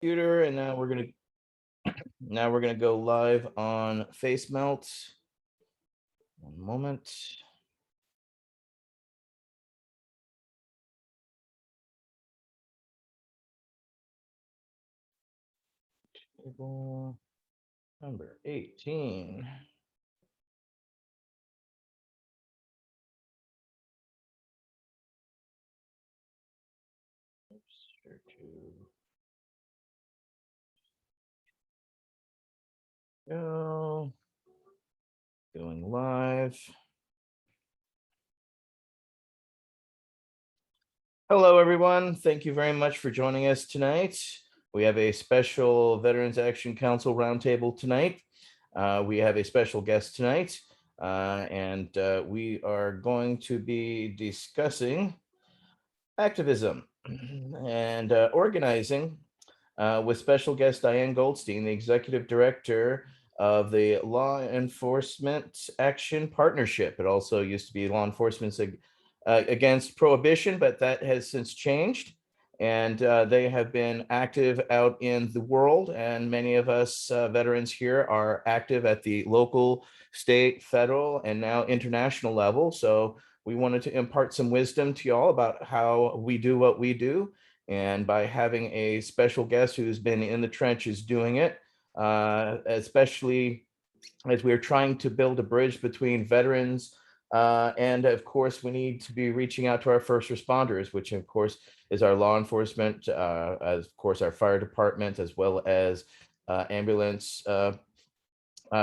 Computer, and now we're gonna go live on Face Melt. One moment. Table number 18. Share to go. Going live. Hello, everyone. Thank you very much for joining us tonight. We have a special Veterans Action Council Roundtable tonight. We have a special guest tonight, and we are going to be discussing activism and organizing with special guest Diane Goldstein, the executive director of the Law Enforcement Action Partnership. It also used to be Law Enforcement Against Prohibition, but that has since changed. And they have been active out in the world. And many of us veterans here are active at the local, state, federal, and now international level. So we wanted to impart some wisdom to y'all about how we do what we do. And by having a special guest who's been in the trenches doing it, especially as we're trying to build a bridge between veterans, and of course, we need to be reaching out to our first responders, which of course is our law enforcement, as of course our fire department, as well as ambulance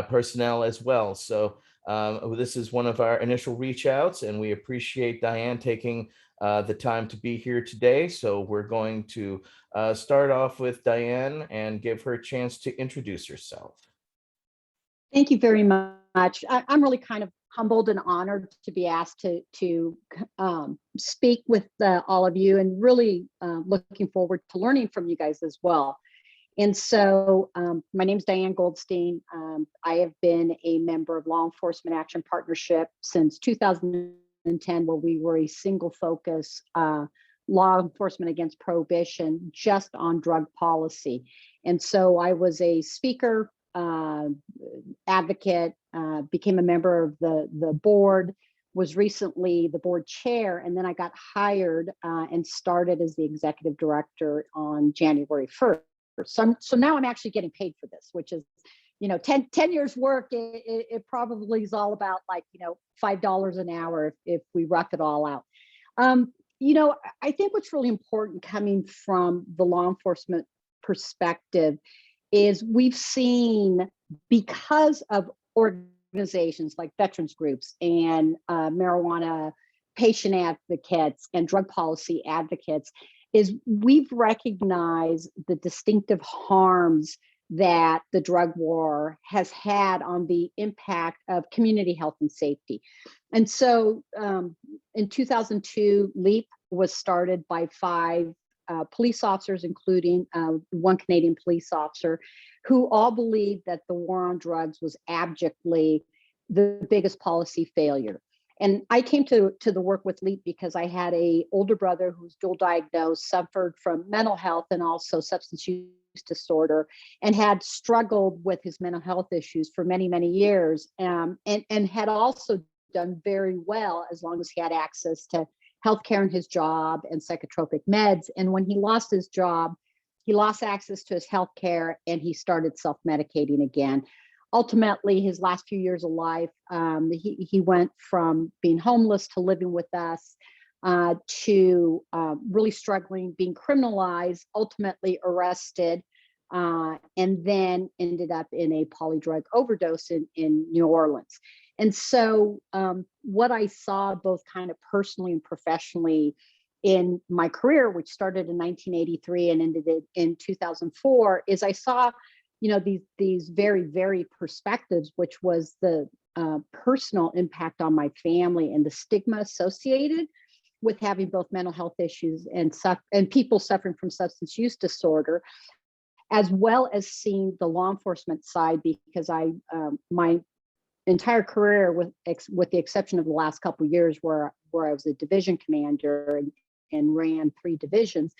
personnel as well. So this is one of our initial reach outs, and we appreciate Diane taking the time to be here today. So we're going to start off with Diane and give her a chance to introduce herself. Thank you very much. I'm really kind of humbled and honored to be asked to speak with all of you, and really looking forward to learning from you guys as well. And so my name is Diane Goldstein. I have been a member of Law Enforcement Action Partnership since 2010, where we were a single focus law enforcement against prohibition just on drug policy. And so I was a speaker, advocate, became a member of the board, was recently the board chair, and then I got hired and started as the executive director on January 1st. So now I'm actually getting paid for this, which is, 10 years work. It probably is all about $5 an hour if we rough it all out. I think what's really important coming from the law enforcement perspective is we've seen, because of organizations like veterans groups and marijuana patient advocates and drug policy advocates, is we've recognized the distinctive harms that the drug war has had on the impact of community health and safety. And so in 2002, LEAP was started by 5 police officers, including 1 Canadian police officer, who all believed that the war on drugs was abjectly the biggest policy failure. And I came to the work with LEAP because I had an older brother who's dual diagnosed, suffered from mental health and also substance use disorder, and had struggled with his mental health issues for many, many years, and had also done very well as long as he had access to healthcare in his job and psychotropic meds. And when he lost his job, he lost access to his healthcare and he started self-medicating again. Ultimately, his last few years of life, he went from being homeless to living with us, to really struggling, being criminalized, ultimately arrested, and then ended up in a polydrug overdose in New Orleans. And so what I saw both kind of personally and professionally in my career, which started in 1983 and ended in 2004, is I saw these very, very perspectives, which was the personal impact on my family and the stigma associated with having both mental health issues and people suffering from substance use disorder, as well as seeing the law enforcement side, because my entire career, with the exception of the last couple of years where I was a division commander and ran 3 divisions,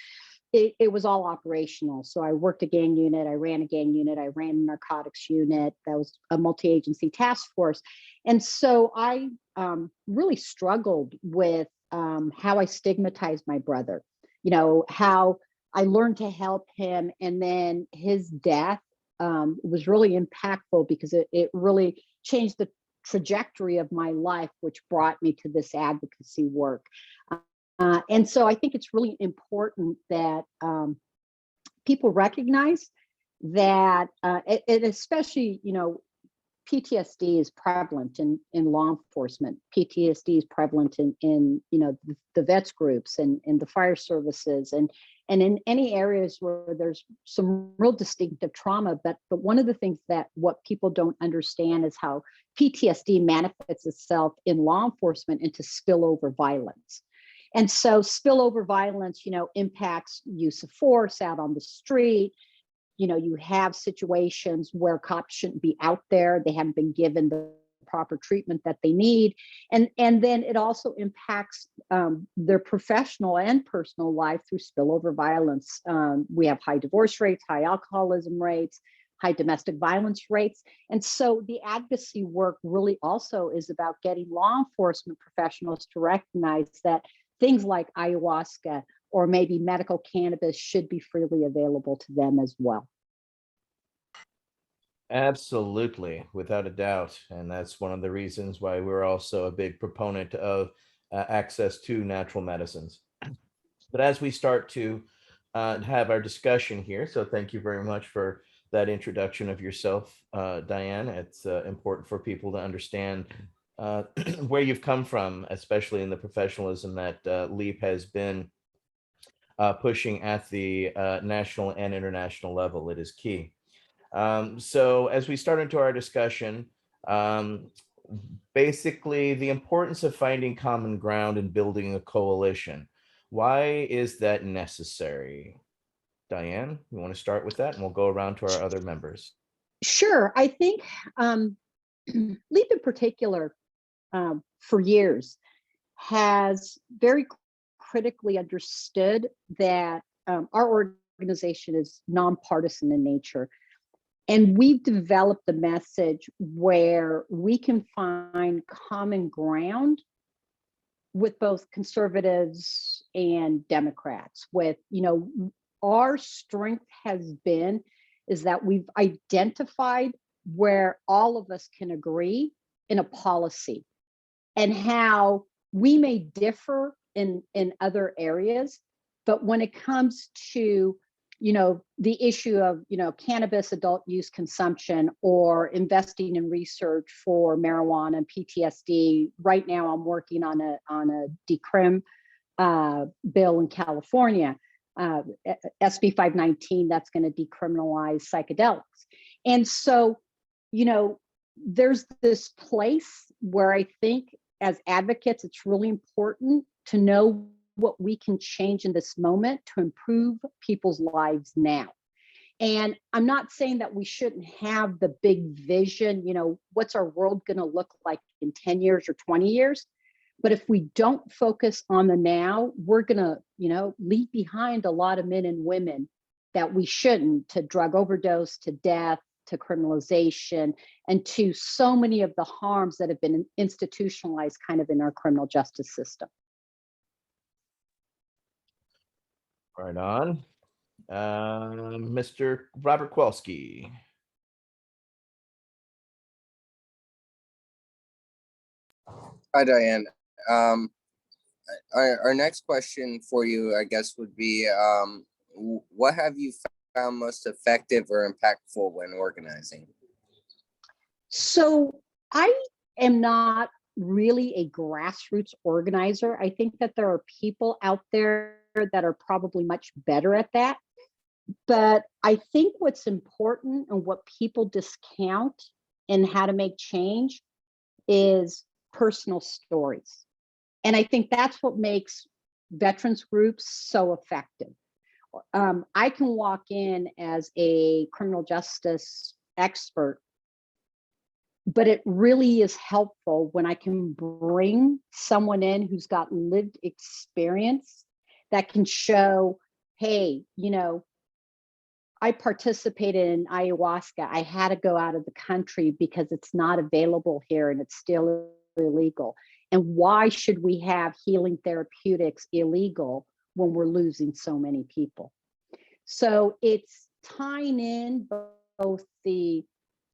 it was all operational. So I worked a gang unit, I ran a gang unit, I ran a narcotics unit. That was a multi-agency task force. And so I really struggled with how I stigmatized my brother, how I learned to help him. And then his death was really impactful because it really changed the trajectory of my life, which brought me to this advocacy work. And so I think it's really important that people recognize that, and especially, PTSD is prevalent in law enforcement. PTSD is prevalent in the vets groups and in the fire services and in any areas where there's some real distinctive trauma. But one of the things that what people don't understand is how PTSD manifests itself in law enforcement into spillover violence. And so spillover violence, impacts use of force out on the street. You have situations where cops shouldn't be out there. They haven't been given the proper treatment that they need. And then it also impacts their professional and personal life through spillover violence. We have high divorce rates, high alcoholism rates, high domestic violence rates. And so the advocacy work really also is about getting law enforcement professionals to recognize that things like ayahuasca or maybe medical cannabis should be freely available to them as well. Absolutely, without a doubt. And that's one of the reasons why we're also a big proponent of access to natural medicines. But as we start to have our discussion here, so thank you very much for that introduction of yourself, Diane. It's important for people to understand where you've come from, especially in the professionalism that LEAP has been pushing at the national and international level. It is key. So as we start into our discussion, basically the importance of finding common ground and building a coalition. Why is that necessary? Diane, you want to start with that and we'll go around to our other members. Sure. I think LEAP in particular, for years, has very critically understood that our organization is nonpartisan in nature. And we've developed a message where we can find common ground with both conservatives and Democrats. Our strength has been is that we've identified where all of us can agree in a policy and how we may differ in other areas. But when it comes to the issue of cannabis adult use consumption or investing in research for marijuana and PTSD, right now I'm working on a decrim bill in California, SB 519, that's going to decriminalize psychedelics. And so there's this place where I think as advocates it's really important to know what we can change in this moment to improve people's lives now. And I'm not saying that we shouldn't have the big vision, what's our world going to look like in 10 years or 20 years? But if we don't focus on the now, we're going to, leave behind a lot of men and women that we shouldn't, to drug overdose, to death, to criminalization, and to so many of the harms that have been institutionalized kind of in our criminal justice system. Right on. Mr. Robert Kwelski. Hi, Diane. Our next question for you, I guess, would be, what have you found most effective or impactful when organizing? So I am not really a grassroots organizer. I think that there are people out there that are probably much better at that. But I think what's important and what people discount in how to make change is personal stories. And I think that's what makes veterans groups so effective. I can walk in as a criminal justice expert, but it really is helpful when I can bring someone in who's got lived experience that can show hey, I participated in ayahuasca. I had to go out of the country because it's not available here and it's still illegal. And why should we have healing therapeutics illegal when we're losing so many people? So it's tying in both the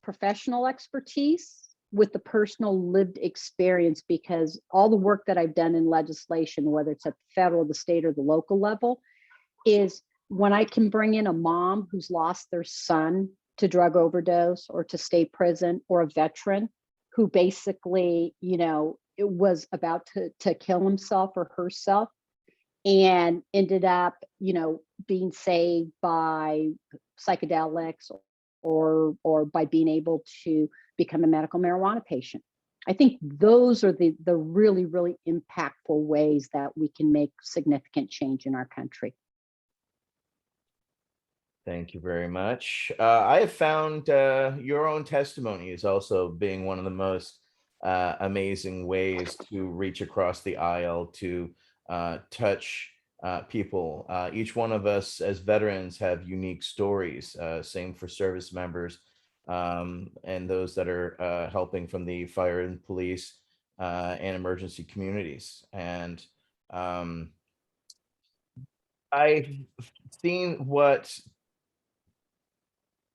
professional expertise with the personal lived experience, because all the work that I've done in legislation, whether it's at the federal, the state, or the local level, is when I can bring in a mom who's lost their son to drug overdose or to state prison, or a veteran who basically, it was about to kill himself or herself and ended up, being saved by psychedelics or by being able to become a medical marijuana patient. I think those are the really, really impactful ways that we can make significant change in our country. Thank you very much. I have found your own testimony is also being one of the most amazing ways to reach across the aisle to touch people. Each one of us as veterans have unique stories. Same for service members and those that are helping from the fire and police and emergency communities. And I've seen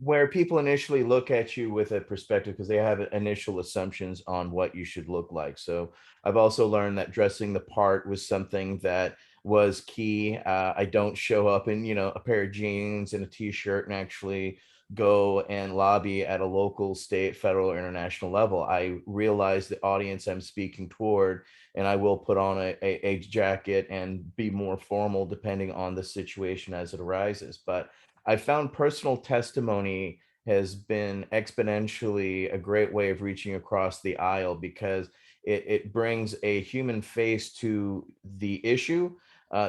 where people initially look at you with a perspective because they have initial assumptions on what you should look like. So I've also learned that dressing the part was something that was key. I don't show up in, a pair of jeans and a t-shirt and actually go and lobby at a local, state, federal, or international level. I realize the audience I'm speaking toward, and I will put on a jacket and be more formal depending on the situation as it arises. But I found personal testimony has been exponentially a great way of reaching across the aisle because it brings a human face to the issue,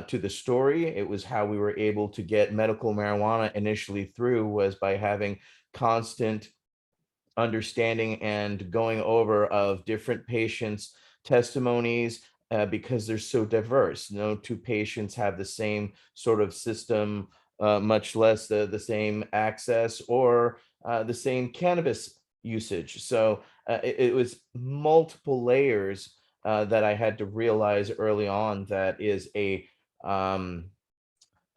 to the story. It was how we were able to get medical marijuana initially through was by having constant understanding and going over of different patients' testimonies because they're so diverse. No two patients have the same sort of system, much less the same access or the same cannabis usage. So it was multiple layers that I had to realize early on that is um,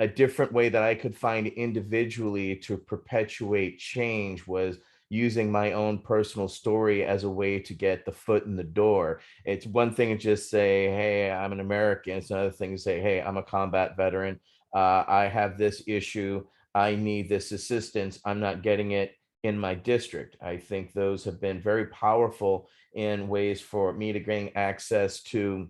a different way that I could find individually to perpetuate change was using my own personal story as a way to get the foot in the door. It's one thing to just say, hey, I'm an American. It's another thing to say, hey, I'm a combat veteran. I have this issue. I need this assistance. I'm not getting it in my district. I think those have been very powerful in ways for me to gain access to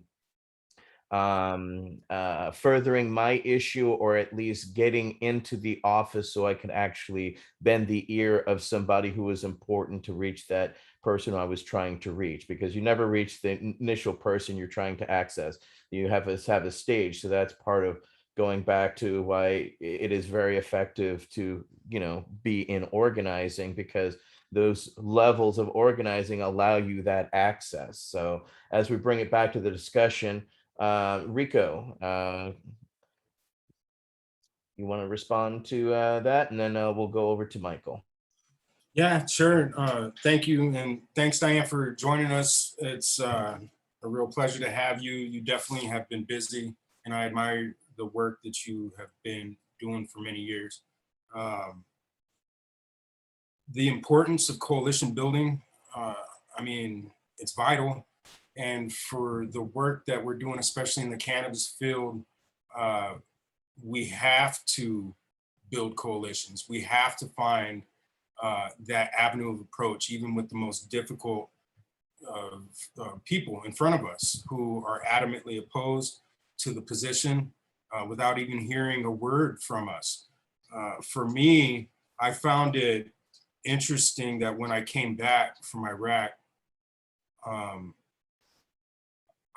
furthering my issue or at least getting into the office so I can actually bend the ear of somebody who was important to reach that person I was trying to reach, because you never reach the initial person you're trying to access. You have a stage. So that's part of going back to why it is very effective to, be in organizing, because those levels of organizing allow you that access. So as we bring it back to the discussion, Rico, you want to respond to that, and then we'll go over to Michael. Yeah, sure. Thank you. And thanks, Diane, for joining us. It's a real pleasure to have you. You definitely have been busy, and I admire the work that you have been doing for many years. The importance of coalition building, it's vital. And for the work that we're doing, especially in the cannabis field, we have to build coalitions. We have to find that avenue of approach, even with the most difficult people in front of us who are adamantly opposed to the position without even hearing a word from us. For me, I found it interesting that when I came back from Iraq,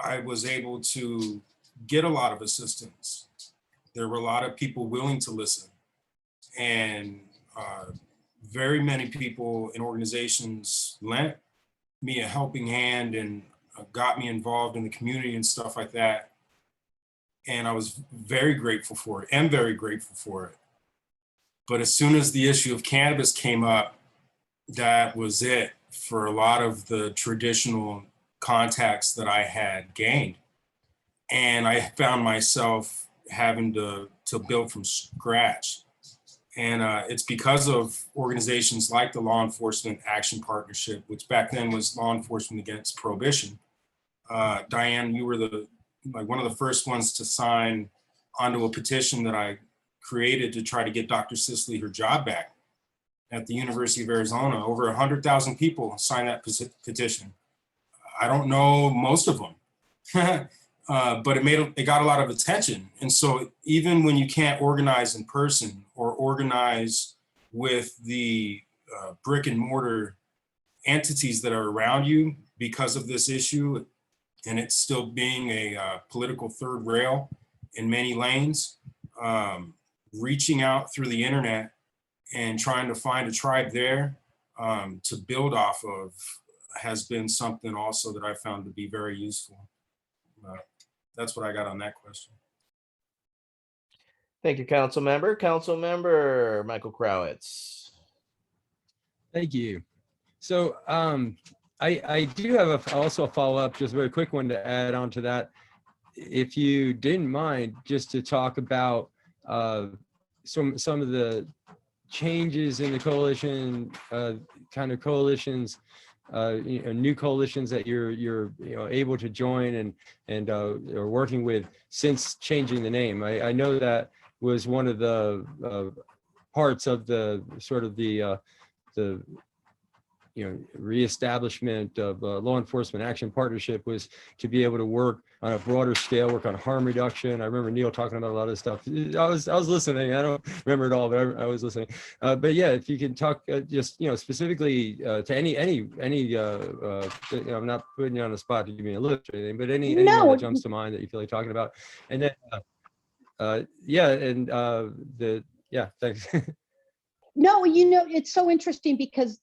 I was able to get a lot of assistance. There were a lot of people willing to listen, and very many people and organizations lent me a helping hand and got me involved in the community and stuff like that. And I was very grateful for it, and very grateful for it. But as soon as the issue of cannabis came up, that was it for a lot of the traditional contacts that I had gained. And I found myself having to build from scratch. And it's because of organizations like the Law Enforcement Action Partnership, which back then was Law Enforcement Against Prohibition. Diane, you were one of the first ones to sign onto a petition that I created to try to get Dr. Sisley her job back at the University of Arizona. Over 100,000 people signed that petition. I don't know most of them, but it got a lot of attention. And so even when you can't organize in person or organize with the brick and mortar entities that are around you because of this issue, and it's still being a political third rail in many lanes, reaching out through the internet and trying to find a tribe there to build off of has been something also that I found to be very useful. That's what I got on that question. Thank you, Council Member. Council Member Michael Crowitz. Thank you. So I do have also a follow-up, just a very quick one to add on to that. If you didn't mind, just to talk about some of the changes in the coalition, kind of coalitions, new coalitions that you're able to join and are working with since changing the name. I know that was one of the parts of the sort of the reestablishment of Law Enforcement Action Partnership, was to be able to work on a broader scale, work on harm reduction. I remember Neil talking about a lot of stuff. I was listening. I don't remember it all, but I was listening. But yeah, if you can talk just specifically to any I'm not putting you on the spot to give me a list or anything, but anyone that jumps to mind that you feel like talking about. And then thanks. No, it's so interesting because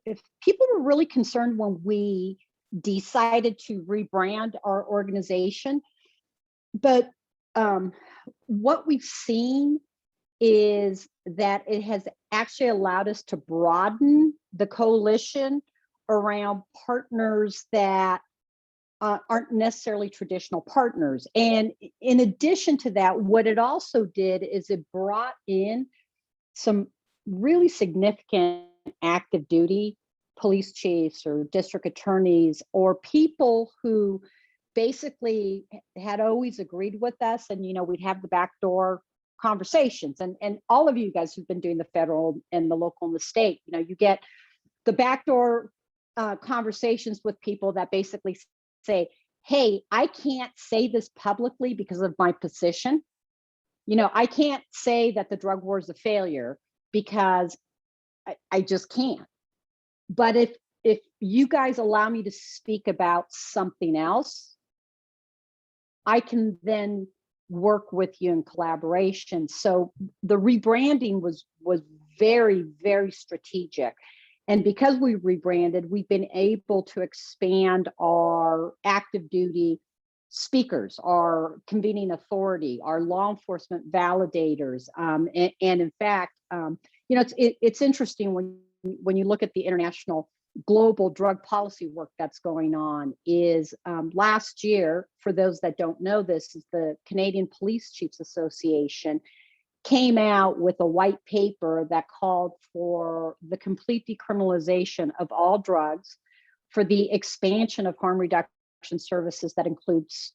if people were really concerned when we decided to rebrand our organization, but what we've seen is that it has actually allowed us to broaden the coalition around partners that aren't necessarily traditional partners. And in addition to that, what it also did is it brought in some really significant active duty police chiefs or district attorneys, or people who basically had always agreed with us, and we'd have the backdoor conversations, and all of you guys who've been doing the federal and the local and the state, you get the backdoor conversations with people that basically say, hey, I can't say this publicly because of my position. I can't say that the drug war is a failure because I just can't. But if you guys allow me to speak about something else, I can then work with you in collaboration. So the rebranding was very, very strategic. And because we rebranded, we've been able to expand our active duty speakers, our convening authority, our law enforcement validators. And in fact, it's interesting when you look at the international global drug policy work that's going on. Is last year, for those that don't know this, is the Canadian Police Chiefs Association came out with a white paper that called for the complete decriminalization of all drugs, for the expansion of harm reduction services that includes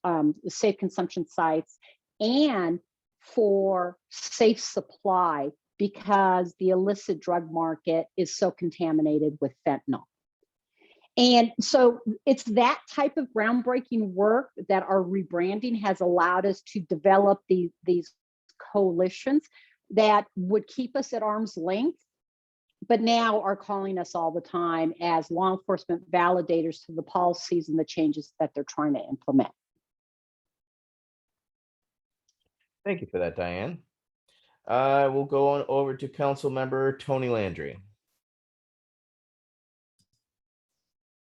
safe consumption sites, and for safe supply, because the illicit drug market is so contaminated with fentanyl. And so it's that type of groundbreaking work that our rebranding has allowed us to develop these coalitions that would keep us at arm's length, but now are calling us all the time as law enforcement validators to the policies and the changes that they're trying to implement. Thank you for that, Diane. We'll go on over to Council Member Tony Landry.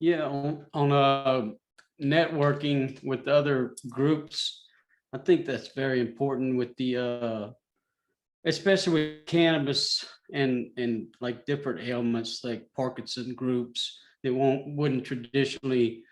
Yeah, on networking with other groups, I think that's very important with the especially with cannabis and like different ailments like Parkinson groups that wouldn't traditionally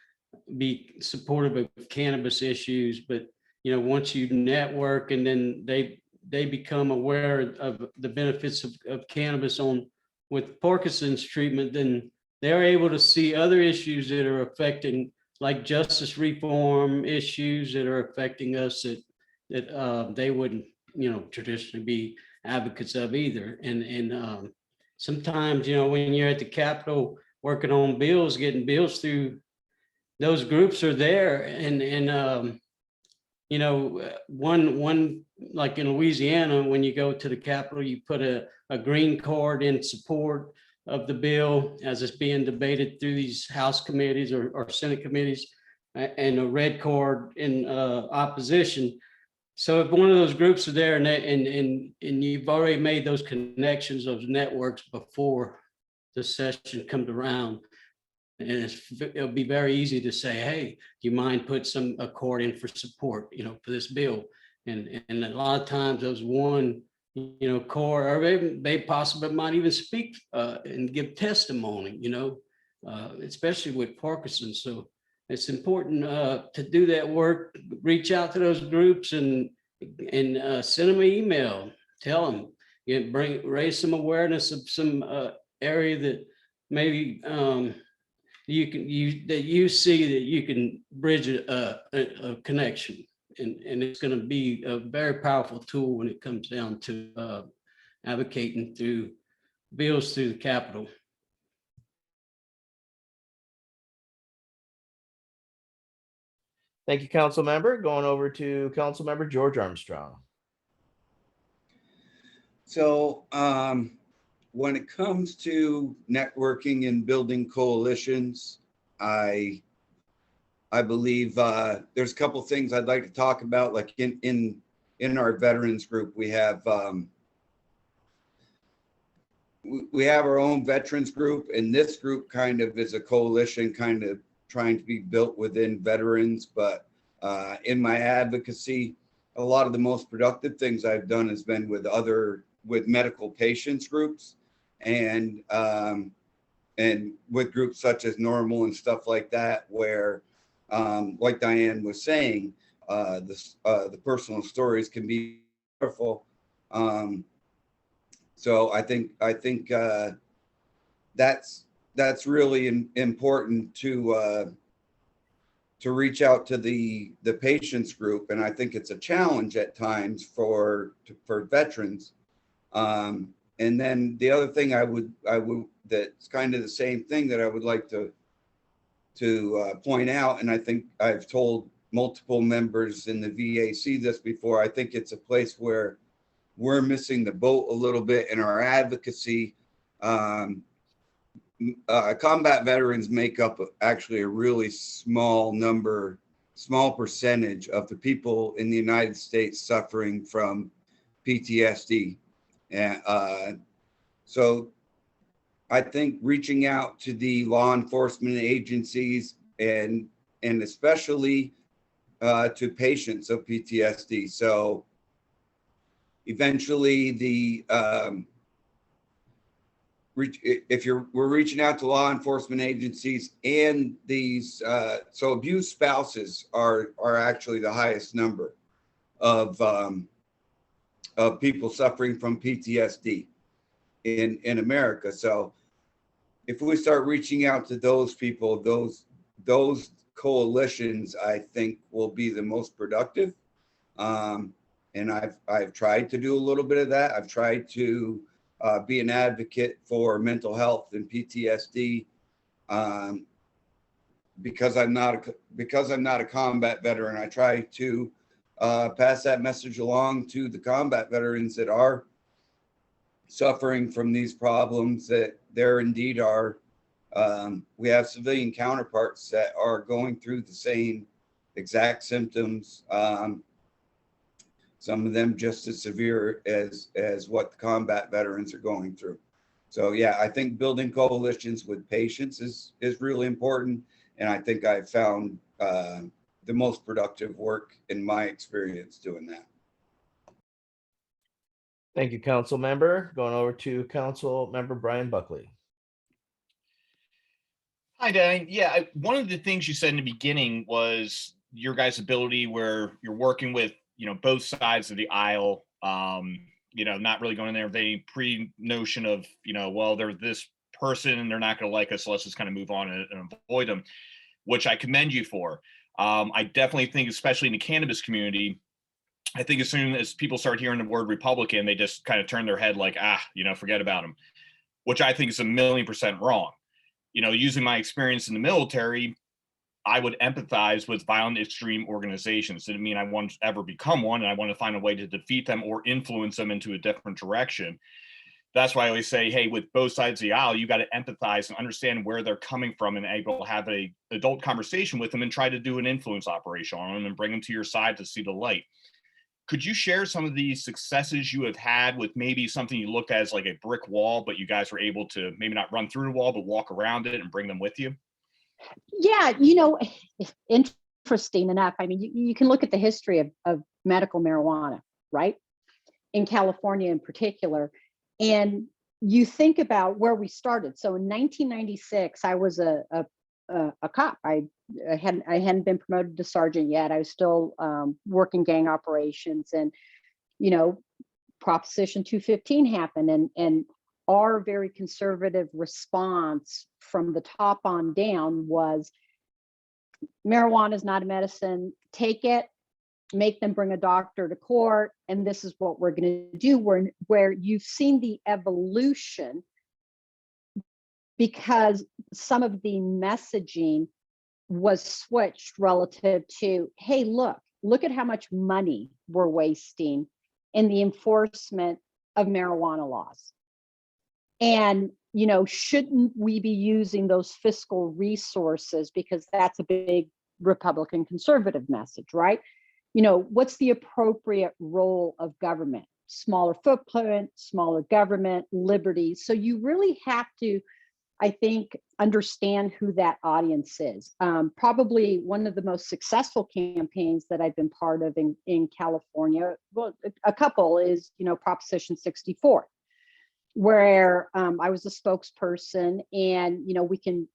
be supportive of cannabis issues, but once you network and then they become aware of the benefits of cannabis on with Parkinson's treatment, then they're able to see other issues that are affecting, like justice reform issues that are affecting us that they wouldn't traditionally be advocates of either. And sometimes when you're at the Capitol working on bills, getting bills through, those groups are there, and one like in Louisiana, when you go to the Capitol, you put a green card in support of the bill as it's being debated through these House committees or Senate committees, and a red card in opposition. So if one of those groups are there and you've already made those connections, those networks before the session comes around, and it'll be very easy to say, hey, do you mind put some accord in for support, for this bill? And a lot of times those one, core, or they possibly might even speak and give testimony, especially with Parkinson's. So it's important to do that work, reach out to those groups and send them an email, tell them, raise some awareness of some area that maybe you see that you can bridge a connection, and it's going to be a very powerful tool when it comes down to advocating through bills through the Capitol. Thank you, council member. Going over to council member George Armstrong. So when it comes to networking and building coalitions, I believe there's a couple of things I'd like to talk about. Like in our veterans group, we have our own veterans group, and this group kind of is a coalition, kind of trying to be built within veterans. But in my advocacy, a lot of the most productive things I've done has been with medical patients groups, and with groups such as Normal and stuff like that, where like Diane was saying, the personal stories can be powerful. So I think that's really important to reach out to the patients group, and I think it's a challenge at times for veterans. And then the other thing I would that's kind of the same thing that I would like to point out, and I think I've told multiple members in the V.A.C. this before, I think it's a place where we're missing the boat a little bit in our advocacy. Combat veterans make up actually a really small percentage of the people in the United States suffering from PTSD. And so I think reaching out to the law enforcement agencies and especially to patients of PTSD. So eventually we're reaching out to law enforcement agencies and these, so abused spouses are actually the highest number of people suffering from PTSD in America. So if we start reaching out to those people, those coalitions, I think, will be the most productive. And I've tried to do a little bit of that. I've tried to be an advocate for mental health and PTSD because I'm not a combat veteran. I try to pass that message along to the combat veterans that are suffering from these problems, that there indeed are. We have civilian counterparts that are going through the same exact symptoms. Some of them just as severe as what the combat veterans are going through. So yeah, I think building coalitions with patients is really important. And I think I've found the most productive work in my experience doing that. Thank you, council member. Going over to council member Brian Buckley. Hi, Danny. Yeah, one of the things you said in the beginning was your guys' ability where you're working with, both sides of the aisle, not really going in there with any pre-notion of, well, they're this person and they're not going to like us, so let's just kind of move on and avoid them, which I commend you for. I definitely think, especially in the cannabis community, I think as soon as people start hearing the word Republican, they just kind of turn their head like, forget about them, which I think is 1,000,000% wrong. Using my experience in the military, I would empathize with violent extreme organizations. Didn't mean I wanted to ever become one, and I want to find a way to defeat them or influence them into a different direction. That's why I always say, hey, with both sides of the aisle, you got to empathize and understand where they're coming from and able to have an adult conversation with them and try to do an influence operation on them and bring them to your side to see the light. Could you share some of the successes you have had with maybe something you looked at as like a brick wall, but you guys were able to maybe not run through the wall, but walk around it and bring them with you? Yeah, interesting enough. I mean, you can look at the history of medical marijuana, right? In California in particular. And you think about where we started. So in 1996, I was a cop. I hadn't been promoted to sergeant yet. I was still working gang operations, and Proposition 215 happened, and our very conservative response from the top on down was, marijuana is not a medicine. Take it, make them bring a doctor to court, and this is what we're going to do. Where you've seen the evolution, because some of the messaging was switched relative to, hey, look at how much money we're wasting in the enforcement of marijuana laws. And, shouldn't we be using those fiscal resources? Because that's a big Republican conservative message, right? What's the appropriate role of government? Smaller footprint, smaller government, liberty. So you really have to, I think, understand who that audience is. Probably one of the most successful campaigns that I've been part of in California, well, a couple is, Proposition 64, where I was a spokesperson, and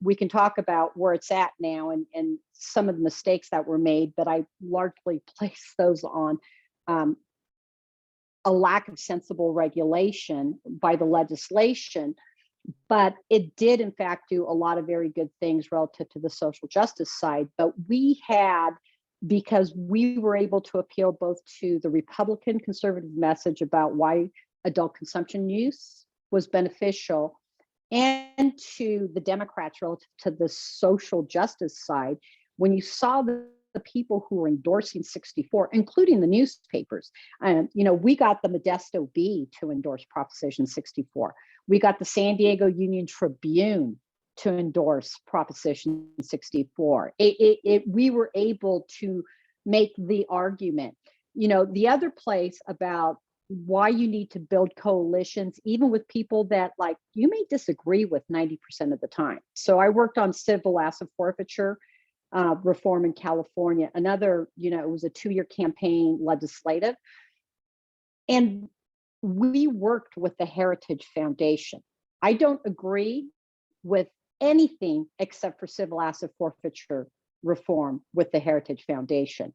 we can talk about where it's at now and some of the mistakes that were made, but I largely place those on a lack of sensible regulation by the legislation. But it did, in fact, do a lot of very good things relative to the social justice side. But we had, because we were able to appeal both to the Republican conservative message about why adult consumption use was beneficial, and to the Democrats relative to the social justice side. When you saw the people who were endorsing 64, including the newspapers, we got the Modesto Bee to endorse Proposition 64. We got the San Diego Union Tribune to endorse Proposition 64. We were able to make the argument. The other place about why you need to build coalitions, even with people that you may disagree with 90% of the time. So I worked on civil asset forfeiture reform in California. Another, it was a 2-year campaign legislative. And we worked with the Heritage Foundation. I don't agree with anything except for civil asset forfeiture reform with the Heritage Foundation.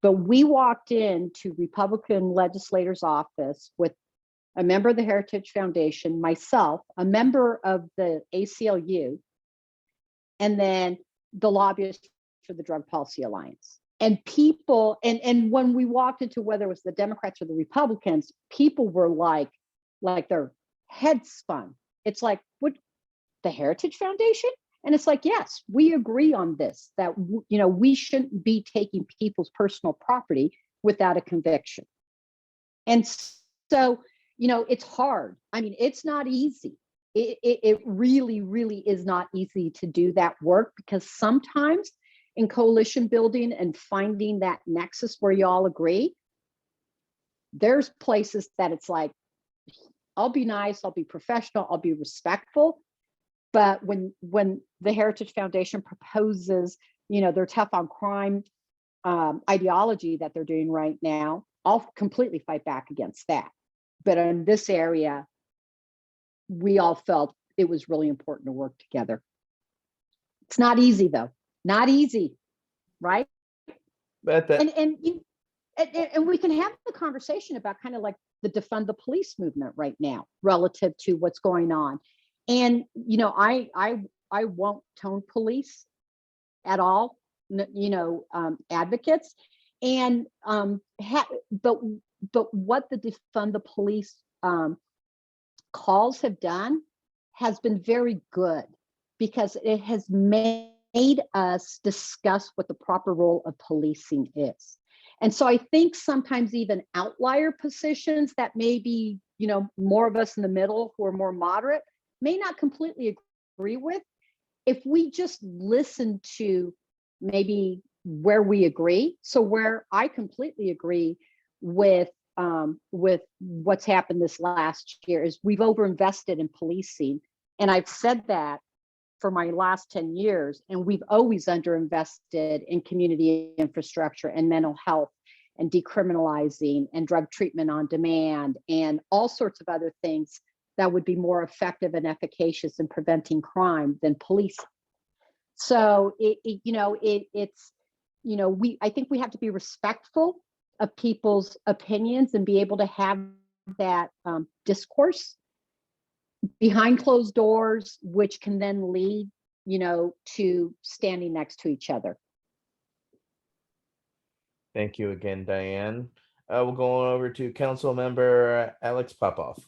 But we walked into Republican legislators' office with a member of the Heritage Foundation, myself, a member of the ACLU, and then the lobbyist for the Drug Policy Alliance. And people, and when we walked into whether it was the Democrats or the Republicans, people were like their heads spun. It's like, what, the Heritage Foundation? And it's like, yes, we agree on this, that, we shouldn't be taking people's personal property without a conviction. And so, it's hard. I mean, it's not easy. It really, really is not easy to do that work, because sometimes in coalition building and finding that nexus where you all agree, there's places that it's like, I'll be nice, I'll be professional, I'll be respectful. But when the Heritage Foundation proposes, they're tough on crime, ideology that they're doing right now, I'll completely fight back against that. But in this area, we all felt it was really important to work together. It's not easy though, not easy, right? But that, And we can have the conversation about kind of like the defund the police movement right now relative to what's going on. And you know, I won't tone police at all, advocates. And but what the defund the police calls have done has been very good, because it has made us discuss what the proper role of policing is. And so I think sometimes even outlier positions that maybe, more of us in the middle who are more moderate may not completely agree with, if we just listen to maybe where we agree. So where I completely agree with what's happened this last year is we've overinvested in policing. And I've said that for my last 10 years, and we've always underinvested in community infrastructure and mental health and decriminalizing and drug treatment on demand and all sorts of other things that would be more effective and efficacious in preventing crime than police. So I think we have to be respectful of people's opinions and be able to have that discourse behind closed doors, which can then lead, to standing next to each other. thank you again, Diane. We'll go over to Council Member Alex Popoff.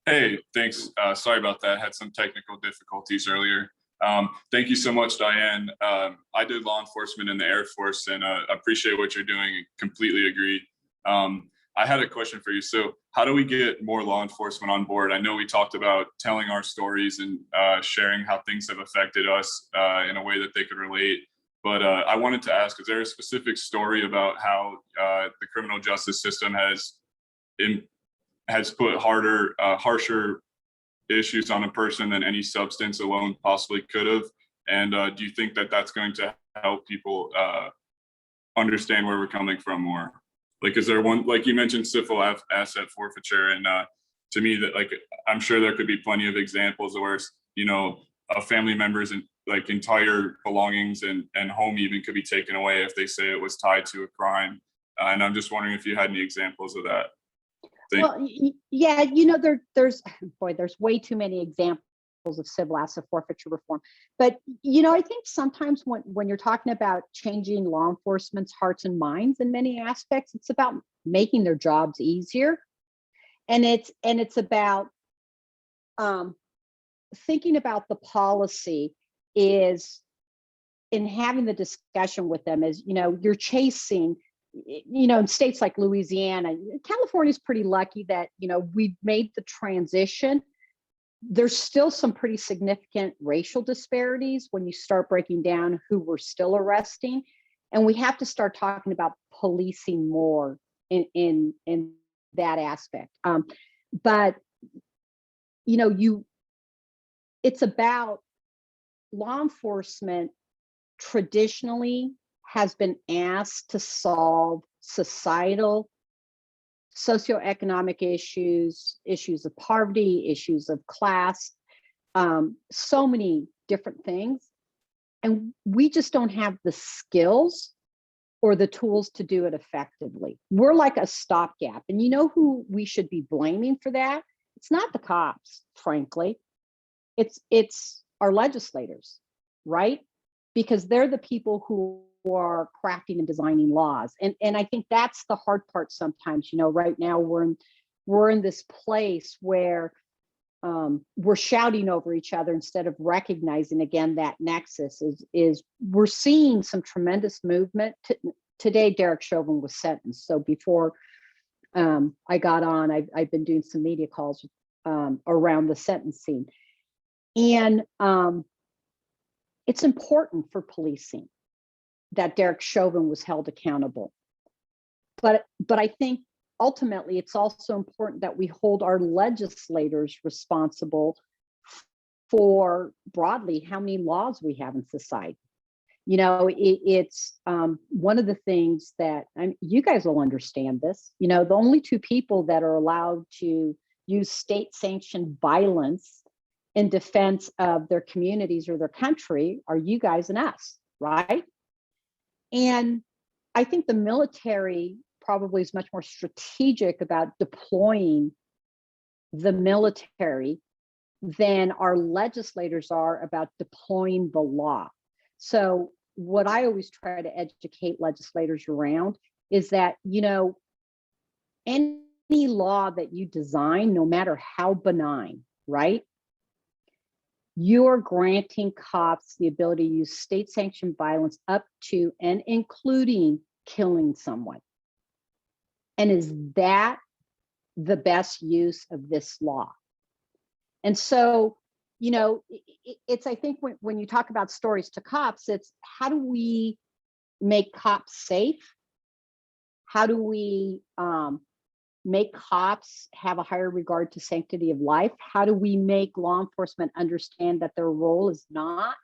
Hey, thanks. Sorry about that. Had some technical difficulties earlier. Thank you so much, Diane. I did law enforcement in the Air Force, and appreciate what you're doing. Completely agree. I had a question for you. So how do we get more law enforcement on board? I know we talked about telling our stories and sharing how things have affected us in a way that they could relate. But I wanted to ask, is there a specific story about how the criminal justice system has put harsher issues on a person than any substance alone possibly could have? And do you think that that's going to help people understand where we're coming from more? Like, is there one, like you mentioned, civil asset forfeiture, and to me, that, like, I'm sure there could be plenty of examples where, a family member's like entire belongings and home even could be taken away if they say it was tied to a crime. And I'm just wondering if you had any examples of that. Well, yeah, there's way too many examples of civil asset forfeiture reform. But, I think sometimes when you're talking about changing law enforcement's hearts and minds in many aspects, it's about making their jobs easier. And it's about thinking about the policy is in having the discussion with them is, you're chasing, in states like Louisiana, California's pretty lucky that, we've made the transition. There's still some pretty significant racial disparities when you start breaking down who we're still arresting. And we have to start talking about policing more in that aspect. But, it's about law enforcement traditionally has been asked to solve societal, socioeconomic issues of poverty, issues of class, so many different things. And we just don't have the skills or the tools to do it effectively. We're like a stopgap. And you know who we should be blaming for that? It's not the cops, frankly. It's our legislators, right? Because they're the people who are crafting and designing laws. And I think that's the hard part sometimes. Right now we're in this place where we're shouting over each other instead of recognizing, again, that nexus is we're seeing some tremendous movement. Today, Derek Chauvin was sentenced. So before I got on, I've been doing some media calls around the sentencing. And it's important for policing that Derek Chauvin was held accountable. But I think ultimately it's also important that we hold our legislators responsible for broadly how many laws we have in society. It's one of the things that you guys will understand this. The only two people that are allowed to use state-sanctioned violence in defense of their communities or their country are you guys and us, right? And I think the military probably is much more strategic about deploying the military than our legislators are about deploying the law. So what I always try to educate legislators around is that, any law that you design, no matter how benign, right? You're granting cops the ability to use state-sanctioned violence up to and including killing someone. And is that the best use of this law? And so, it's, I think when you talk about stories to cops, it's how do we make cops safe? How do we make cops have a higher regard to sanctity of life? How do we make law enforcement understand that their role is not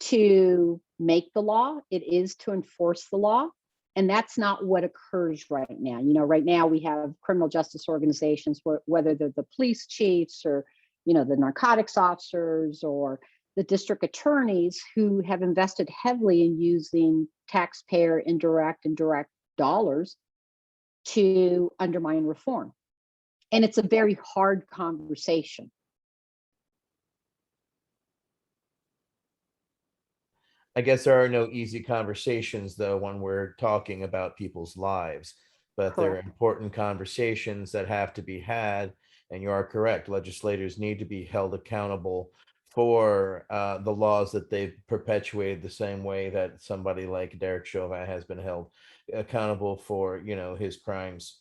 to make the law, it is to enforce the law? And that's not what occurs right now. Right now we have criminal justice organizations, whether they're the police chiefs or, the narcotics officers or the district attorneys, who have invested heavily in using taxpayer indirect and direct dollars to undermine reform. And it's a very hard conversation. I guess there are no easy conversations, though, when we're talking about people's lives, but there are Correct. important conversations that have to be had. And you are correct. Legislators need to be held accountable for the laws that they've perpetuated, the same way that somebody like Derek Chauvin has been held accountable for, his crimes.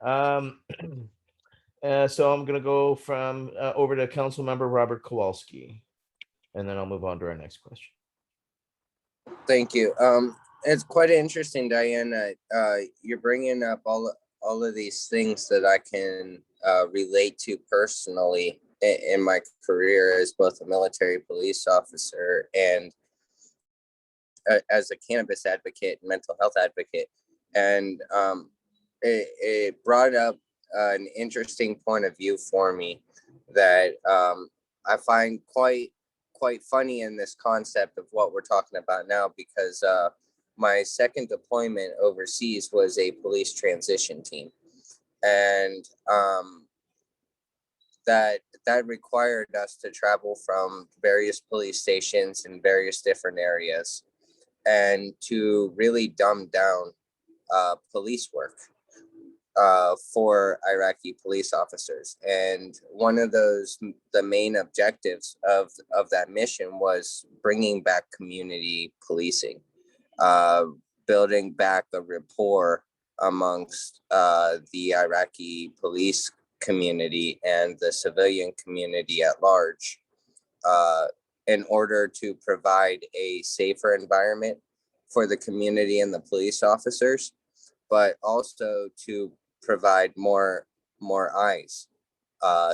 So I'm going to go from over to Council Member Robert Kowalski, and then I'll move on to our next question. Thank you. It's quite interesting, Diane. You're bringing up all of these things that I can relate to personally in my career as both a military police officer and as a cannabis advocate and mental health advocate. And it brought up an interesting point of view for me that I find quite funny in this concept of what we're talking about now, because my second deployment overseas was a police transition team, and that required us to travel from various police stations in various different areas and to really dumb down police work for Iraqi police officers. And one of the main objectives of that mission was bringing back community policing, building back a rapport amongst the Iraqi police community and the civilian community at large, in order to provide a safer environment for the community and the police officers, but also to provide more eyes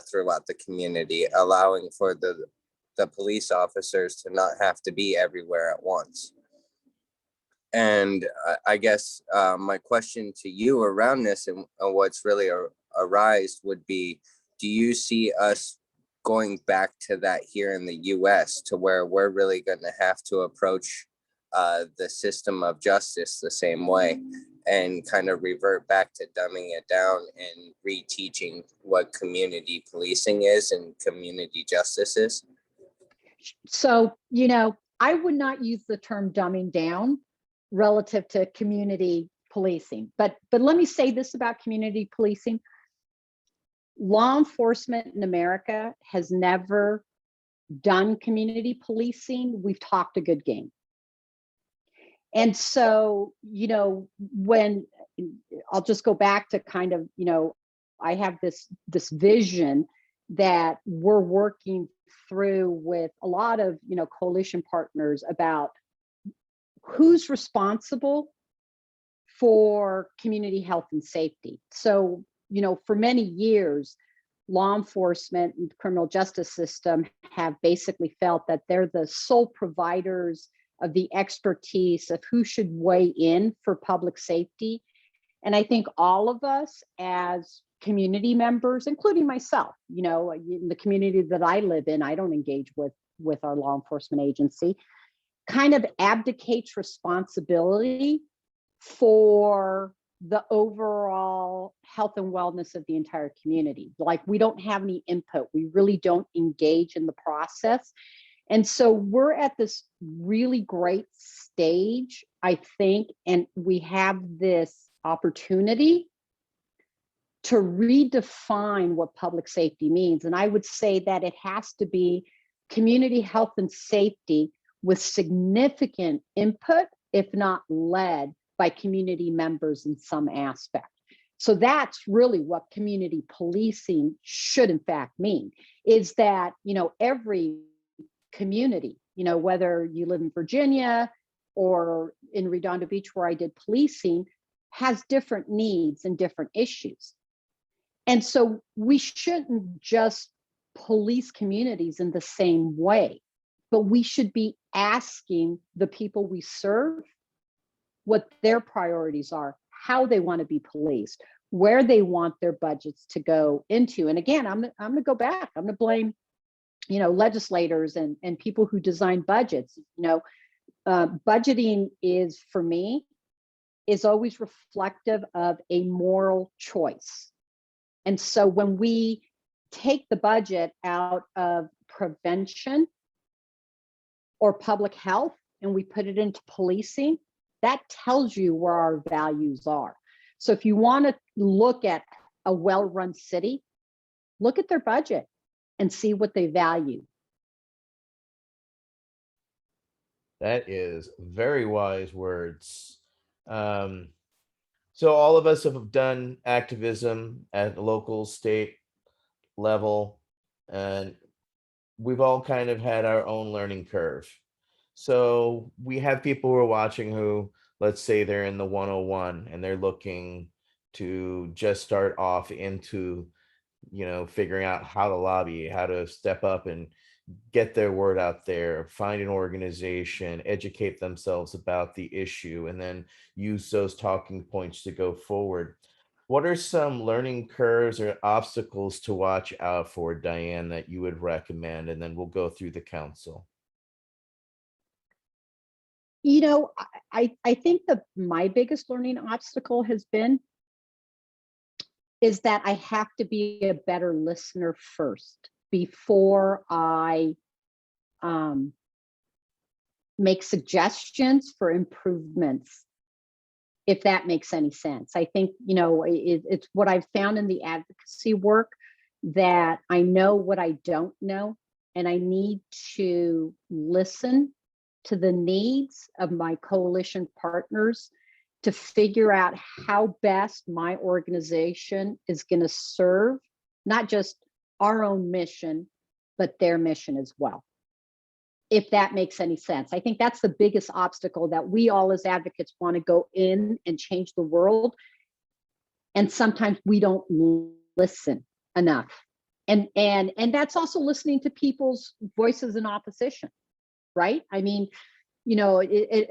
throughout the community, allowing for the police officers to not have to be everywhere at once. And I guess my question to you around this and what's really arised would be, do you see us going back to that here in the US, to where we're really going to have to approach the system of justice the same way and kind of revert back to dumbing it down and reteaching what community policing is and community justice is? So, I would not use the term dumbing down relative to community policing, but let me say this about community policing. Law enforcement in America has never done community policing. We've talked a good game. And so, when I'll just go back to kind of, I have this vision that we're working through with a lot of, coalition partners about who's responsible for community health and safety. So, for many years, law enforcement and the criminal justice system have basically felt that they're the sole providers of the expertise of who should weigh in for public safety. And I think all of us as community members, including myself, in the community that I live in, I don't engage with our law enforcement agency, kind of abdicates responsibility for the overall health and wellness of the entire community. Like, we don't have any input. We really don't engage in the process. And so we're at this really great stage, I think, and we have this opportunity to redefine what public safety means. And I would say that it has to be community health and safety with significant input, if not led by community members in some aspect. So that's really what community policing should in fact mean, is that, every community, whether you live in Virginia or in Redondo Beach where I did policing, has different needs and different issues. And so we shouldn't just police communities in the same way, but we should be asking the people we serve what their priorities are, how they want to be policed, where they want their budgets to go into. And again, I'm going to go back. I'm going to blame, legislators and people who design budgets. Budgeting is, for me, is always reflective of a moral choice. And so when we take the budget out of prevention or public health and we put it into policing, that tells you where our values are. So if you want to look at a well-run city, look at their budget and see what they value. That is very wise words. So all of us have done activism at the local, state level, and we've all kind of had our own learning curve. So we have people who are watching who, let's say they're in the 101 and they're looking to just start off into, figuring out how to lobby, how to step up and get their word out there, find an organization, educate themselves about the issue, and then use those talking points to go forward. What are some learning curves or obstacles to watch out for, Diane, that you would recommend? And then we'll go through the council. I think my biggest learning obstacle has been is that I have to be a better listener first before I make suggestions for improvements, if that makes any sense. I think, it's what I've found in the advocacy work, that I know what I don't know, and I need to listen to the needs of my coalition partners to figure out how best my organization is going to serve not just our own mission, but their mission as well. If that makes any sense. I think that's the biggest obstacle, that we all as advocates want to go in and change the world. And sometimes we don't listen enough. And that's also listening to people's voices in opposition, right? I mean,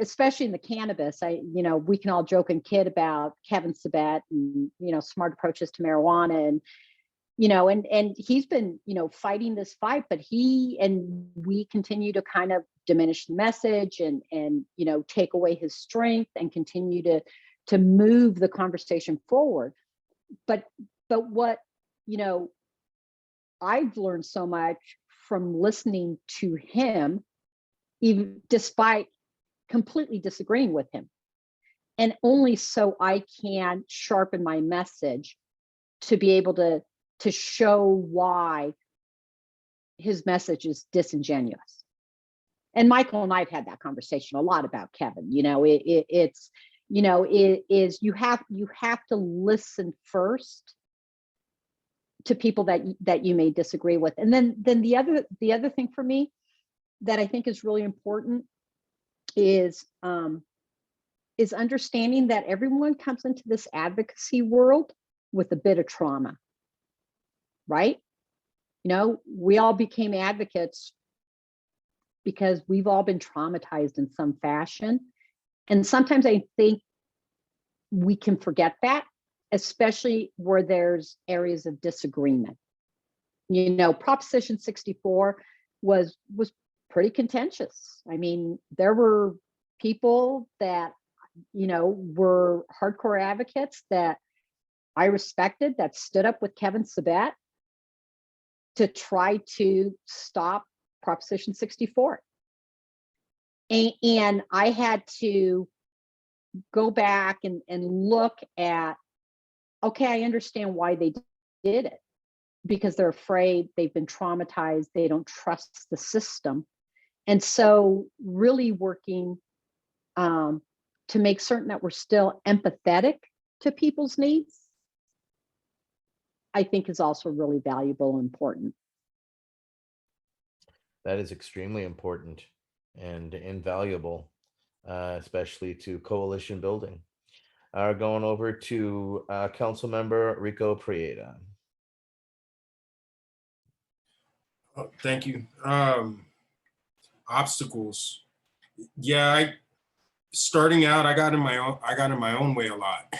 especially in the cannabis, we can all joke and kid about Kevin Sabet and, smart approaches to marijuana, and, and he's been, fighting this fight, but we continue to kind of diminish the message and, take away his strength and continue to move the conversation forward. But what, I've learned so much from listening to him, even despite completely disagreeing with him, and only so I can sharpen my message to be able to show why his message is disingenuous. And Michael and I've had that conversation a lot about Kevin. It is you have to listen first to people that you may disagree with, and then the other thing for me that I think is really important is understanding that everyone comes into this advocacy world with a bit of trauma, right? We all became advocates because we've all been traumatized in some fashion. And sometimes I think we can forget that, especially where there's areas of disagreement. You know, Proposition 64 was pretty contentious. I mean, there were people that, you know, were hardcore advocates that I respected, that stood up with Kevin Sabet to try to stop Proposition 64. And I had to go back and look at, okay, I understand why they did it, because they're afraid, they've been traumatized, they don't trust the system. And so really working to make certain that we're still empathetic to people's needs, I think is also really valuable and important. That is extremely important and invaluable, especially to coalition building. Going over to Council Member Rico Prieta. Oh, thank you. Obstacles. Yeah, starting out, I got in my own way a lot.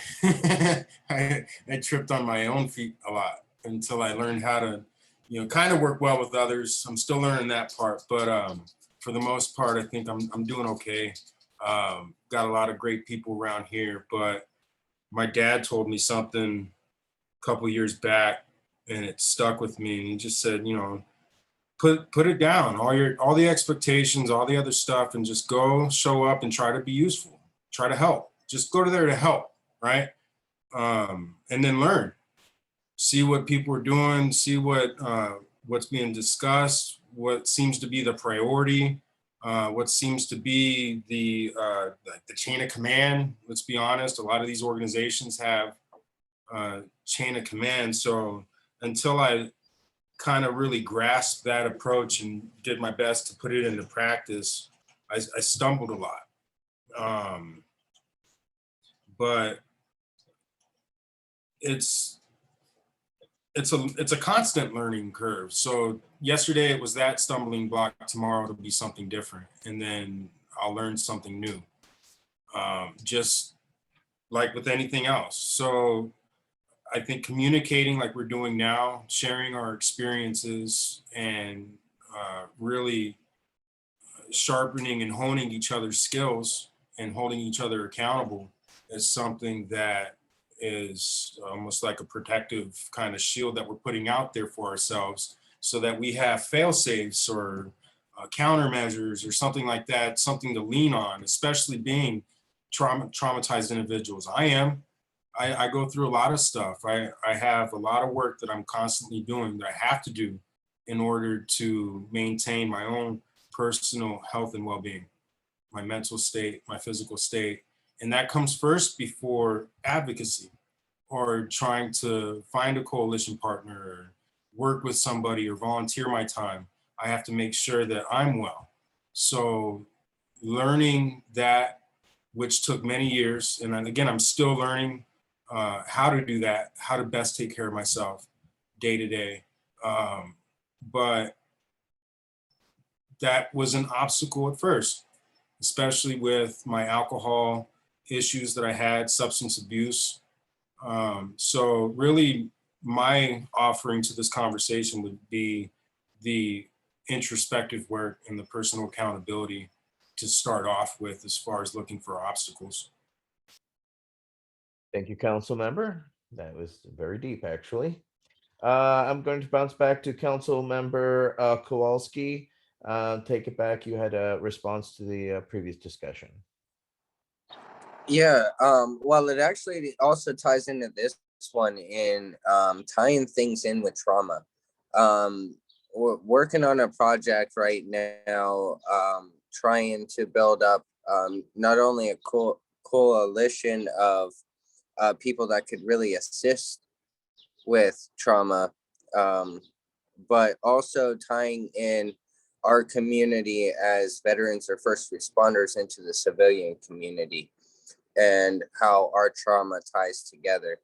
I tripped on my own feet a lot until I learned how to, you know, kind of work well with others. I'm still learning that part, but for the most part, I think I'm doing okay. Got a lot of great people around here, but my dad told me something a couple of years back, and it stuck with me. And he just said, you know, put it down, all the expectations, all the other stuff, and just go show up and try to be useful, try to help. Just go to there to help, right? And then learn, see what people are doing, see what's being discussed, what seems to be the priority, what seems to be the chain of command. Let's be honest, a lot of these organizations have chain of command. So until I kind of really grasped that approach and did my best to put it into practice, I stumbled a lot. But it's a constant learning curve. So yesterday it was that stumbling block. Tomorrow it'll be something different, and then I'll learn something new. Just like with anything else. So I think communicating like we're doing now, sharing our experiences, and really sharpening and honing each other's skills and holding each other accountable is something that is almost like a protective kind of shield that we're putting out there for ourselves, so that we have fail safes or countermeasures or something like that, something to lean on, especially being traumatized individuals. I go through a lot of stuff. I have a lot of work that I'm constantly doing that I have to do in order to maintain my own personal health and well-being, my mental state, my physical state. And that comes first before advocacy or trying to find a coalition partner or work with somebody or volunteer my time. I have to make sure that I'm well. So learning that, which took many years, and then again, I'm still learning how to do that, how to best take care of myself day to day. But that was an obstacle at first, especially with my alcohol issues that I had, substance abuse. So really my offering to this conversation would be the introspective work and the personal accountability to start off with as far as looking for obstacles. Thank you, Council Member. That was very deep, actually. I'm going to bounce back to Council Member Kowalski. Take it back. You had a response to the previous discussion. Yeah, well, it actually also ties into this one in tying things in with trauma. We're working on a project right now, trying to build up not only a coalition of people that could really assist with trauma, but also tying in our community as veterans or first responders into the civilian community and how our trauma ties together.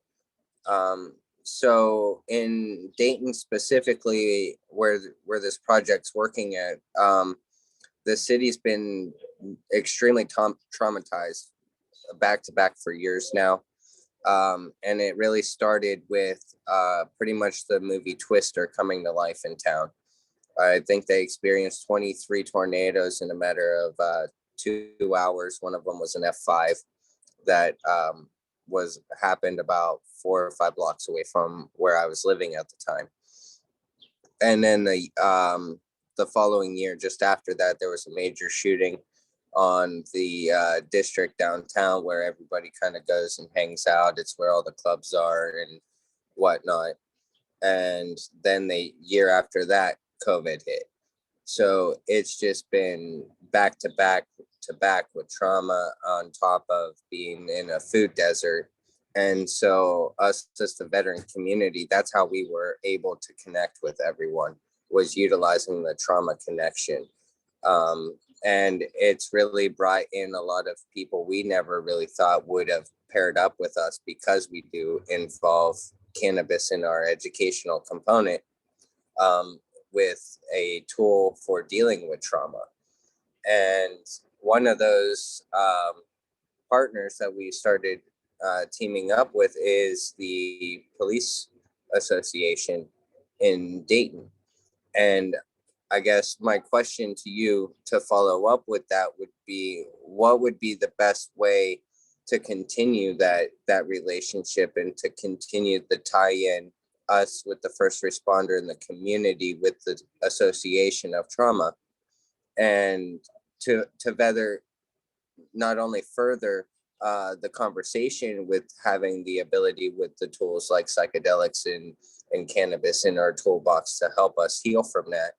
So in Dayton specifically, where this project's working at, the city's been extremely traumatized back to back for years now. And it really started with pretty much the movie Twister coming to life in town. I think they experienced 23 tornadoes in a matter of 2 hours. One of them was an F5 that happened about 4 or 5 blocks away from where I was living at the time. And then the following year, just after that, there was a major shooting on the district downtown where everybody kind of goes and hangs out. It's where all the clubs are and whatnot. And then the year after that, COVID hit. So it's just been back to back with trauma on top of being in a food desert. And so us as the veteran community, that's how we were able to connect with everyone, was utilizing the trauma connection. And it's really brought in a lot of people we never really thought would have paired up with us, because we do involve cannabis in our educational component, with a tool for dealing with trauma. And one of those partners that we started teaming up with is the police association in Dayton. And I guess my question to you to follow up with that would be, what would be the best way to continue that relationship and to continue the tie-in, us with the first responder in the community with the association of trauma, and to better not only further the conversation with having the ability with the tools like psychedelics and cannabis in our toolbox to help us heal from that,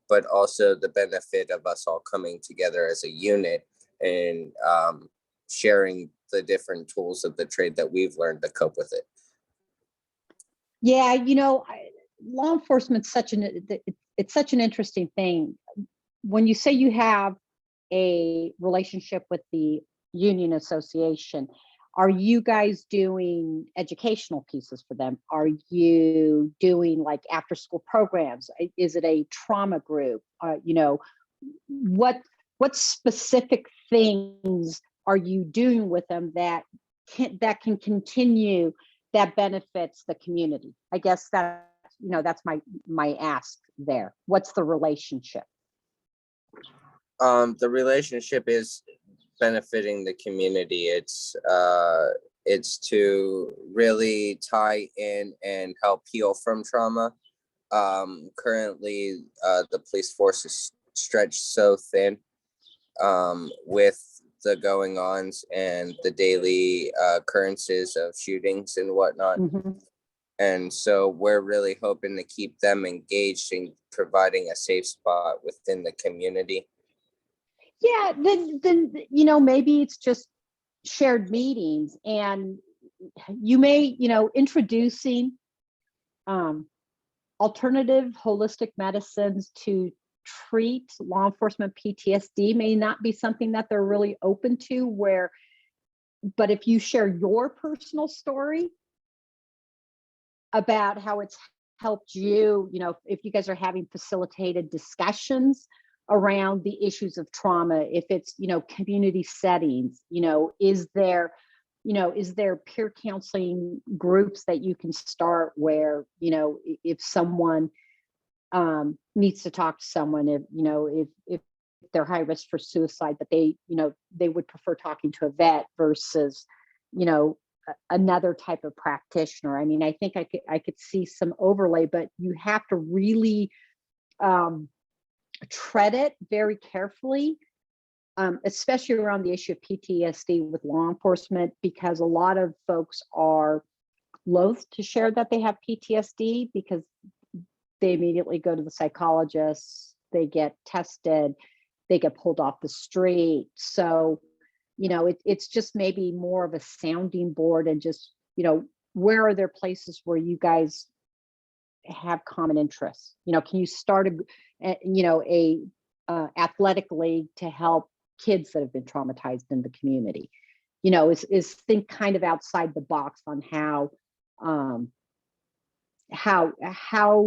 but also the benefit of us all coming together as a unit and sharing the different tools of the trade that we've learned to cope with it. Yeah, law enforcement's it's such an interesting thing. When you say you have a relationship with the union association, are you guys doing educational pieces for them? Are you doing like after school programs? Is it a trauma group? What specific things are you doing with them that can continue, that benefits the community? I guess that's my ask there. What's the relationship? The relationship is benefiting the community. It's to really tie in and help heal from trauma. Currently, the police force is stretched so thin with the going-ons and the daily occurrences of shootings and whatnot. Mm-hmm. And so we're really hoping to keep them engaged in providing a safe spot within the community. Yeah, then maybe it's just shared meetings, and you may, introducing alternative holistic medicines to treat law enforcement PTSD may not be something that they're really open to, but if you share your personal story about how it's helped you, if you guys are having facilitated discussions around the issues of trauma, if it's, community settings, is there peer counseling groups that you can start where, if someone needs to talk to someone, if they're high risk for suicide, but they would prefer talking to a vet versus, another type of practitioner. I mean, I think I could see some overlay, but you have to really tread it very carefully, especially around the issue of PTSD with law enforcement, because a lot of folks are loath to share that they have PTSD because they immediately go to the psychologist, they get tested, they get pulled off the street. So, it's just maybe more of a sounding board, and just, where are there places where you guys have common interests? Can you start a athletic league to help kids that have been traumatized in the community? Is think kind of outside the box on how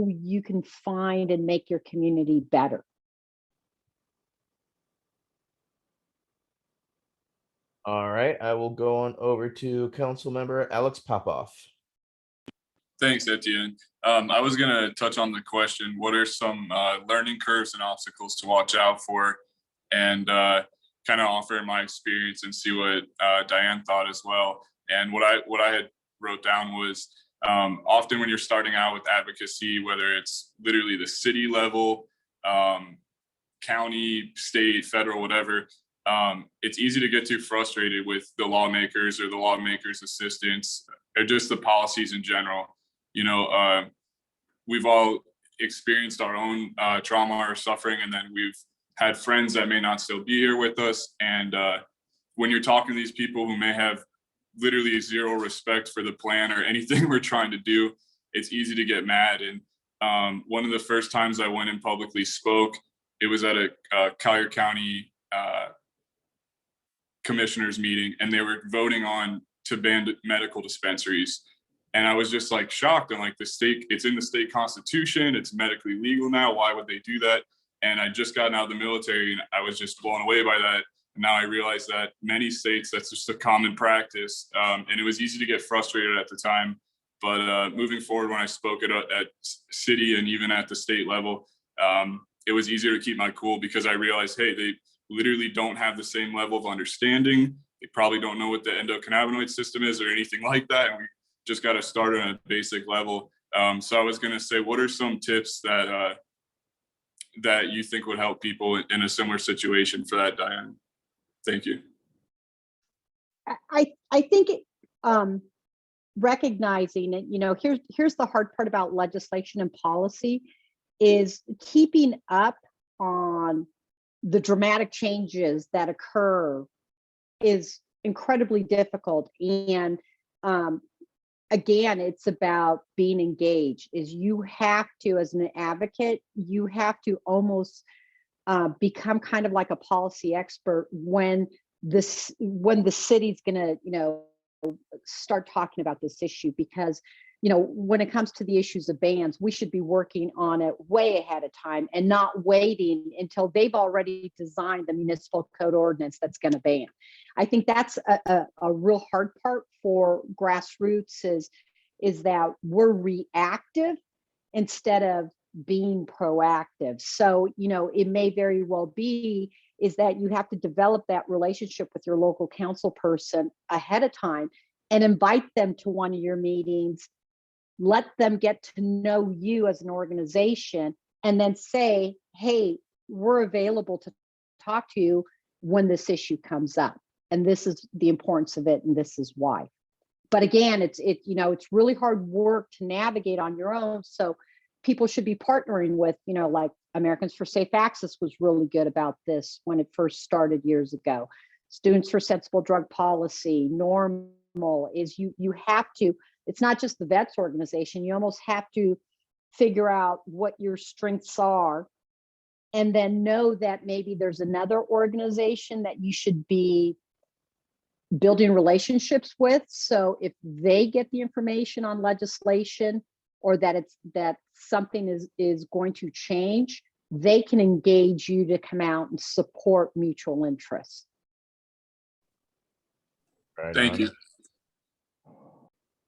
you can find and make your community better. All right, I will go on over to Council Member Alex Popoff. Thanks, Etienne. I was going to touch on the question, what are some learning curves and obstacles to watch out for? And kind of offer my experience and see what Diane thought as well. And what I had wrote down was often when you're starting out with advocacy, whether it's literally the city level, county, state, federal, whatever, it's easy to get too frustrated with the lawmakers or the lawmakers' assistants or just the policies in general. You know, we've all experienced our own trauma or suffering, and then we've had friends that may not still be here with us. And when you're talking to these people who may have literally zero respect for the plan or anything we're trying to do, it's easy to get mad. And one of the first times I went and publicly spoke, it was at a Collier County commissioners meeting, and they were voting on to ban medical dispensaries. And I was just like shocked. I'm like, the state, it's in the state constitution, it's medically legal now. Why would they do that? And I just gotten out of the military and I was just blown away by that. And now I realize that many states, that's just a common practice. And it was easy to get frustrated at the time. But moving forward, when I spoke at city and even at the state level, it was easier to keep my cool because I realized, hey, they literally don't have the same level of understanding. They probably don't know what the endocannabinoid system is or anything like that. And we just got to start on a basic level. So I was going to say, what are some tips that that you think would help people in a similar situation for that, Diane? Thank you. I think recognizing it, you know, here's the hard part about legislation and policy is keeping up on the dramatic changes that occur is incredibly difficult. And again, it's about being engaged. Is you have to, as an advocate, you have to almost become kind of like a policy expert when the city's going to, you know, start talking about this issue, because you know, when it comes to the issues of bans, we should be working on it way ahead of time and not waiting until they've already designed the municipal code ordinance that's going to ban. I think that's a real hard part for grassroots is that we're reactive instead of being proactive. So, you know, it may very well be is that you have to develop that relationship with your local council person ahead of time and invite them to one of your meetings. Let them get to know you as an organization and then say, hey, we're available to talk to you when this issue comes up. And this is the importance of it. And this is why. But again, it's really hard work to navigate on your own. So people should be partnering with, you know, like Americans for Safe Access was really good about this when it first started years ago. Students for Sensible Drug Policy, Normal is you have to, it's not just the vets organization, you almost have to figure out what your strengths are and then know that maybe there's another organization that you should be building relationships with. So if they get the information on legislation or that something is going to change, they can engage you to come out and support mutual interests. Right Thank on. you.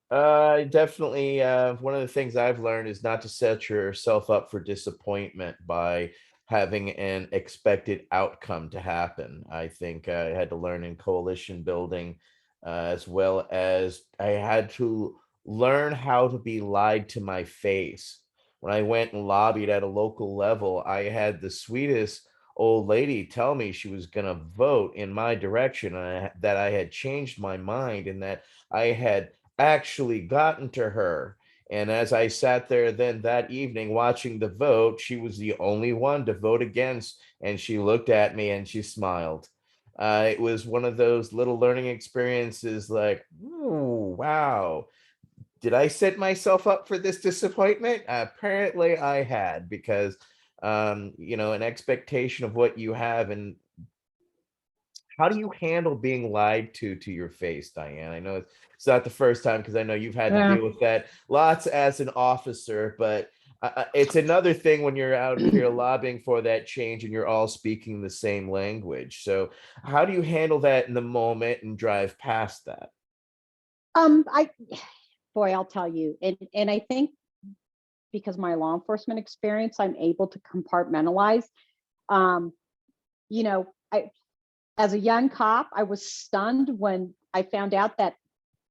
Definitely, one of the things I've learned is not to set yourself up for disappointment by having an expected outcome to happen. I think I had to learn in coalition building, as well as I had to learn how to be lied to my face. When I went and lobbied at a local level, I had the sweetest old lady tell me she was going to vote in my direction, and that I had changed my mind and that I had actually gotten to her. And as I sat there then that evening watching the vote, she was the only one to vote against. And she looked at me and she smiled. It was one of those little learning experiences like, ooh, wow. Did I set myself up for this disappointment? Apparently I had, because, you know, an expectation of what you have. And how do you handle being lied to your face, Diane? I know it's not the first time, because I know you've had to deal with that lots as an officer, but It's another thing when you're out here lobbying for that change and you're all speaking the same language. So how do you handle that in the moment and drive past that? I'll tell you, and I think because my law enforcement experience, I'm able to compartmentalize. You know, as a young cop, I was stunned when I found out that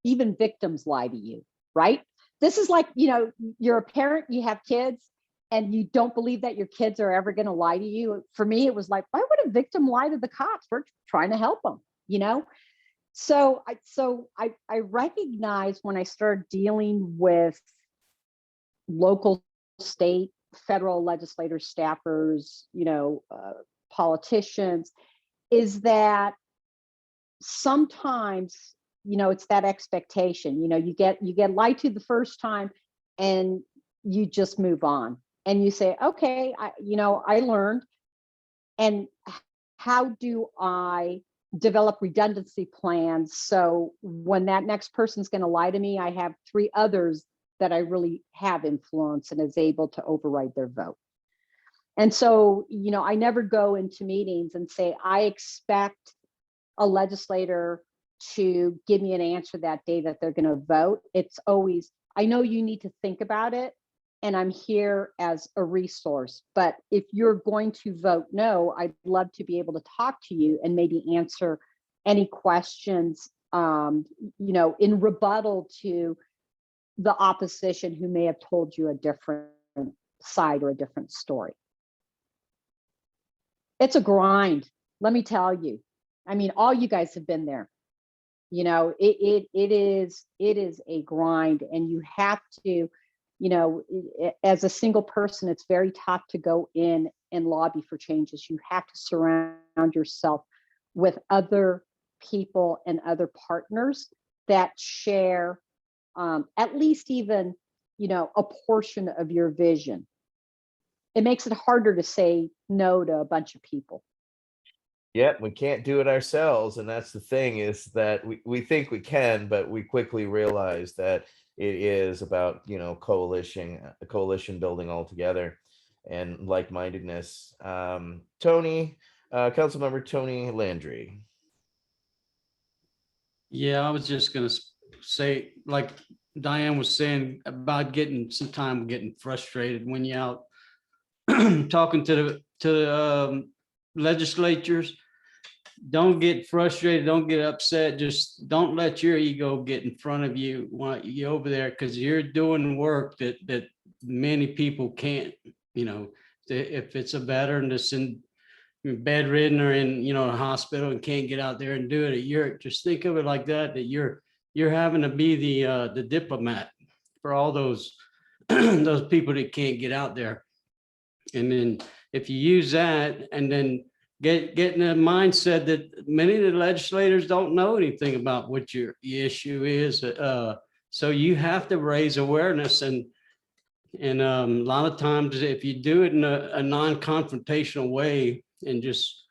even victims lie to you, right? This is like, you know, you're a parent, you have kids, and you don't believe that your kids are ever going to lie to you. For me, it was like, why would a victim lie to the cops? We're trying to help them, you know? So I recognize when I started dealing with local, state, federal legislators, staffers, you know, politicians, is that sometimes, you know, it's that expectation. You know, you get lied to the first time and you just move on and you say, okay, I learned. And how do I develop redundancy plans so when that next person's going to lie to me, I have 3 others that I really have influence and is able to override their vote. And so, you know, I never go into meetings and say, I expect a legislator to give me an answer that day that they're going to vote. It's always, I know you need to think about it, and I'm here as a resource. But if you're going to vote no, I'd love to be able to talk to you and maybe answer any questions, you know, in rebuttal to the opposition who may have told you a different side or a different story. It's a grind, let me tell you. I mean, all you guys have been there. You know, it is a grind, and you have to, you know, as a single person, it's very tough to go in and lobby for changes. You have to surround yourself with other people and other partners that share at least even, you know, a portion of your vision. It makes it harder to say no to a bunch of people. Yeah, we can't do it ourselves. And that's the thing, is that we think we can, but we quickly realize that it is about, you know, coalition building all together and like-mindedness. Tony, Councilmember Tony Landry. Yeah, I was just gonna say, like Diane was saying about getting frustrated when you're out talking to the legislatures. Don't get frustrated, don't get upset, just don't let your ego get in front of you while you're over there, because you're doing work that many people can't. You know, if it's a veteran that's in bedridden or in, you know, a hospital and can't get out there and do it, you're just think of it like that you're having to be the diplomat for all those those people that can't get out there. And then if you use that and then get in the mindset that many of the legislators don't know anything about what your issue is, so you have to raise awareness. And a lot of times if you do it in a non-confrontational way and just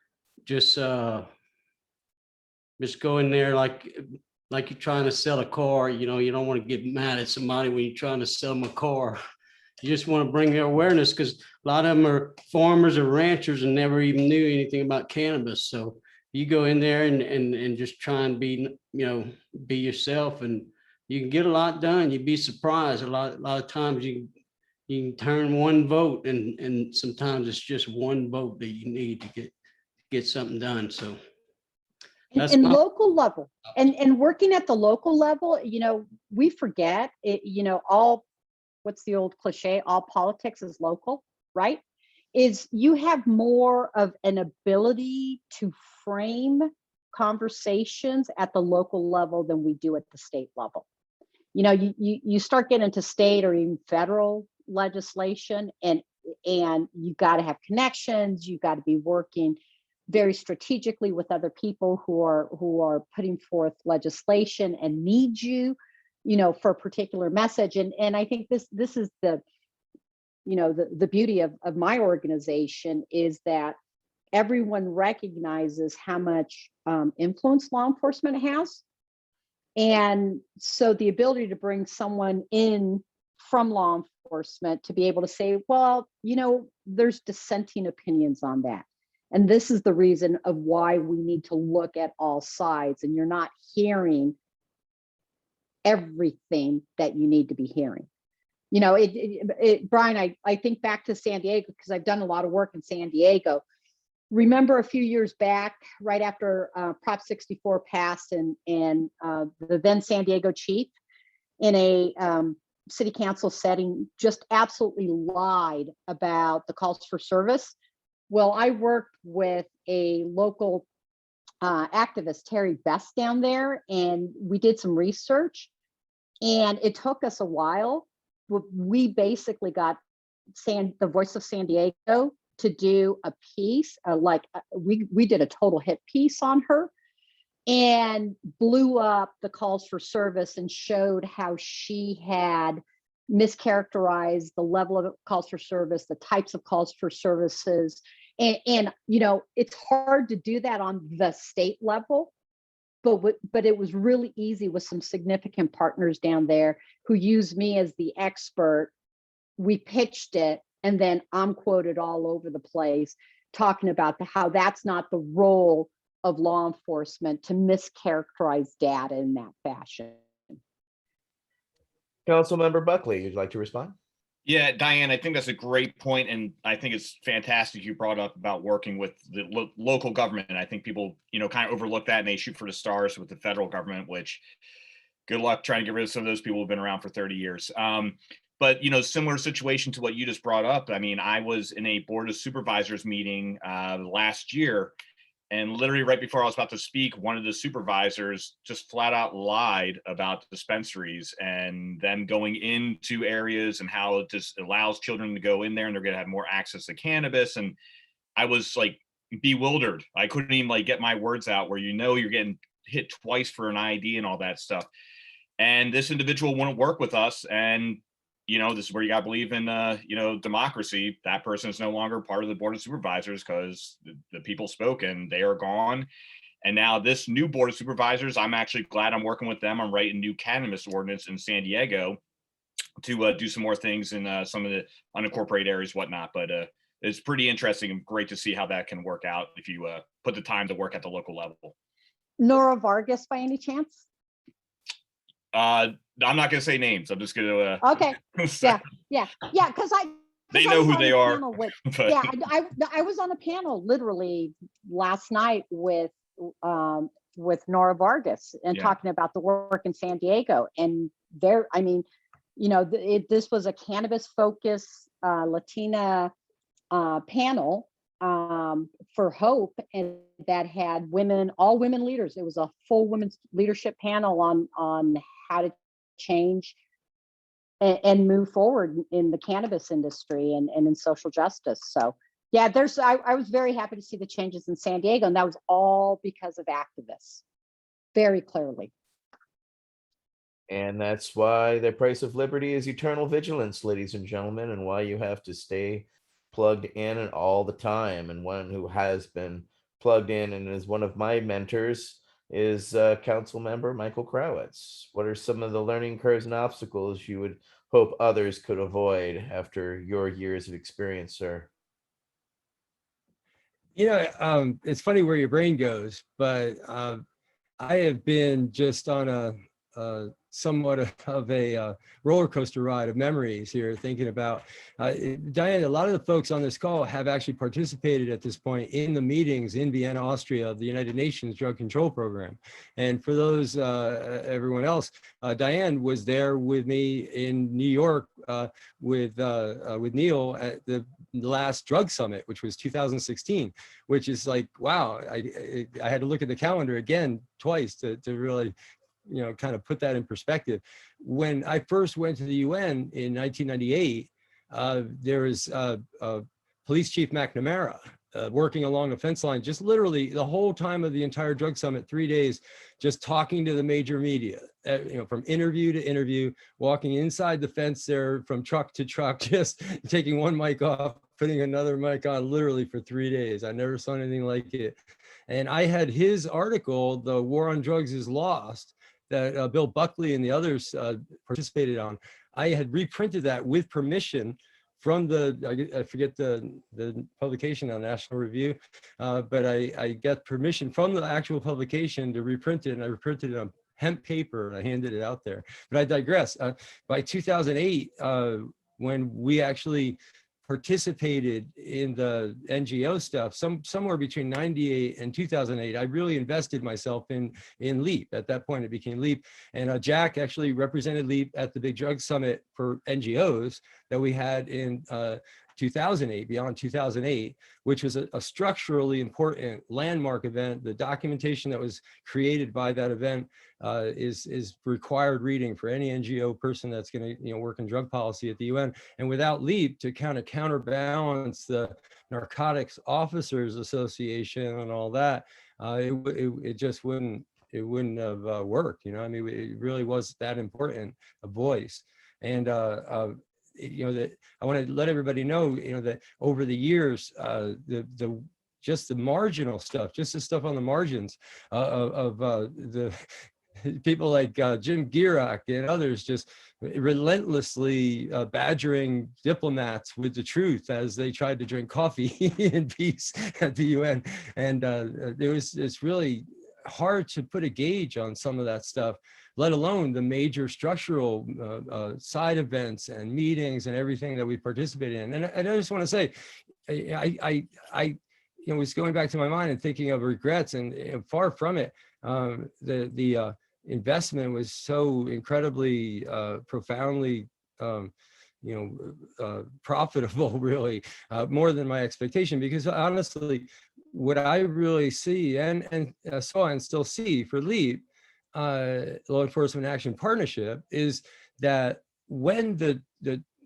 go in there like you're trying to sell a car, you know, you don't want to get mad at somebody when you're trying to sell them a car. You just want to bring their awareness, because a lot of them are farmers or ranchers and never even knew anything about cannabis. So you go in there and just try and be, you know, be yourself, and you can get a lot done. You'd be surprised. A lot of times you can turn one vote, and sometimes it's just one vote that you need to get something done. So that's and local level, and working at the local level, you know, we forget it, you know, what's the old cliche, all politics is local, right? Is you have more of an ability to frame conversations at the local level than we do at the state level. You know, you start getting into state or even federal legislation, and you got to have connections, you got to be working very strategically with other people who are putting forth legislation and need you, you know, for a particular message. And I think this is the, you know, the beauty of my organization, is that everyone recognizes how much influence law enforcement has. And so the ability to bring someone in from law enforcement to be able to say, well, there's dissenting opinions on that. And this is the reason of why we need to look at all sides, and you're not hearing everything that you need to be hearing. Brian, I think back to San Diego because I've done a lot of work in San Diego. Remember a few years back, right after Prop 64 passed, and the then San Diego chief in a city council setting just absolutely lied about the calls for service. Well, I worked with a local activist, Terry Best, down there, and we did some research, and it took us a while. We basically got the Voice of San Diego to do a piece, we did a total hit piece on her, and blew up the calls for service and showed how she had mischaracterized the level of calls for service, the types of calls for services. And it's hard to do that on the state level, but it was really easy with some significant partners down there who used me as the expert. We pitched it, and then I'm quoted all over the place talking about how that's not the role of law enforcement to mischaracterize data in that fashion. Councilmember Buckley, you'd like to respond? Yeah, Diane, I think that's a great point, and I think it's fantastic you brought up about working with the local government. And I think people, kind of overlook that, and they shoot for the stars with the federal government, which good luck trying to get rid of some of those people who've been around for 30 years. But, similar situation to what you just brought up. I mean, I was in a board of supervisors meeting last year, and literally right before I was about to speak, one of the supervisors just flat out lied about dispensaries and them going into areas and how it just allows children to go in there and they're going to have more access to cannabis. And I was like bewildered. I couldn't even get my words out where you're getting hit twice for an ID and all that stuff. And this individual wouldn't work with us. And this is where you got to believe in, democracy. That person is no longer part of the board of supervisors because the people spoke and they are gone. And now this new board of supervisors, I'm actually glad I'm working with them. I'm writing new cannabis ordinance in San Diego to do some more things in some of the unincorporated areas, whatnot. But it's pretty interesting and great to see how that can work out if you put the time to work at the local level. Nora Vargas, by any chance? I'm not going to say names. I'm just going to. Okay. Yeah. Because they know who they are. Yeah, I was on a panel literally last night with Nora Vargas and talking about the work in San Diego. And this was a cannabis focused Latina panel for Hope, and that had all women leaders. It was a full women's leadership panel on how to change and move forward in the cannabis industry and in social justice. So yeah, I was very happy to see the changes in San Diego, and that was all because of activists, very clearly. And that's why the price of liberty is eternal vigilance, ladies and gentlemen, and why you have to stay plugged in and all the time. And one who has been plugged in and is one of my mentors is Council Member Michael Krawitz. What are some of the learning curves and obstacles you would hope others could avoid after your years of experience, sir? It's funny where your brain goes, but I have been just on a somewhat of a roller coaster ride of memories here, thinking about Diane. A lot of the folks on this call have actually participated at this point in the meetings in Vienna, Austria, of the United Nations Drug Control Program. And for those, everyone else, Diane was there with me in New York with Neil at the last drug summit, which was 2016, which is like, wow, I had to look at the calendar again twice to really kind of put that in perspective. When I first went to the UN in 1998, there was Police Chief McNamara working along a fence line, just literally the whole time of the entire drug summit, 3 days, just talking to the major media, from interview to interview, walking inside the fence there from truck to truck, just taking one mic off, putting another mic on, literally for 3 days. I never saw anything like it. And I had his article, The War on Drugs is Lost, that Bill Buckley and the others participated on. I had reprinted that with permission from the, I forget the publication on National Review, but I got permission from the actual publication to reprint it, and I reprinted it on hemp paper and I handed it out there. But I digress. By 2008, when we actually participated in the NGO stuff, somewhere between 98 and 2008, I really invested myself in LEAP. At that point, it became LEAP. And Jack actually represented LEAP at the Big Drug Summit for NGOs that we had in 2008, beyond 2008, which was a structurally important landmark event. The documentation that was created by that event is required reading for any NGO person that's going to work in drug policy at the UN. And without LEAP to kind of counterbalance the Narcotics Officers Association and all that, it just wouldn't have worked. I mean, it really was that important a voice. And that I want to let everybody know, that over the years, just the marginal stuff, just the stuff on the margins of the people like Jim Gierak and others, just relentlessly badgering diplomats with the truth as they tried to drink coffee in peace at the UN. And it's really hard to put a gauge on some of that stuff, let alone the major structural side events and meetings and everything that we participated in. And I just want to say, I was going back to my mind and thinking of regrets, and far from it. The investment was so incredibly profoundly profitable, really, more than my expectation, because honestly, what I really see and saw and still see for LEAP, Law Enforcement Action Partnership, is that when the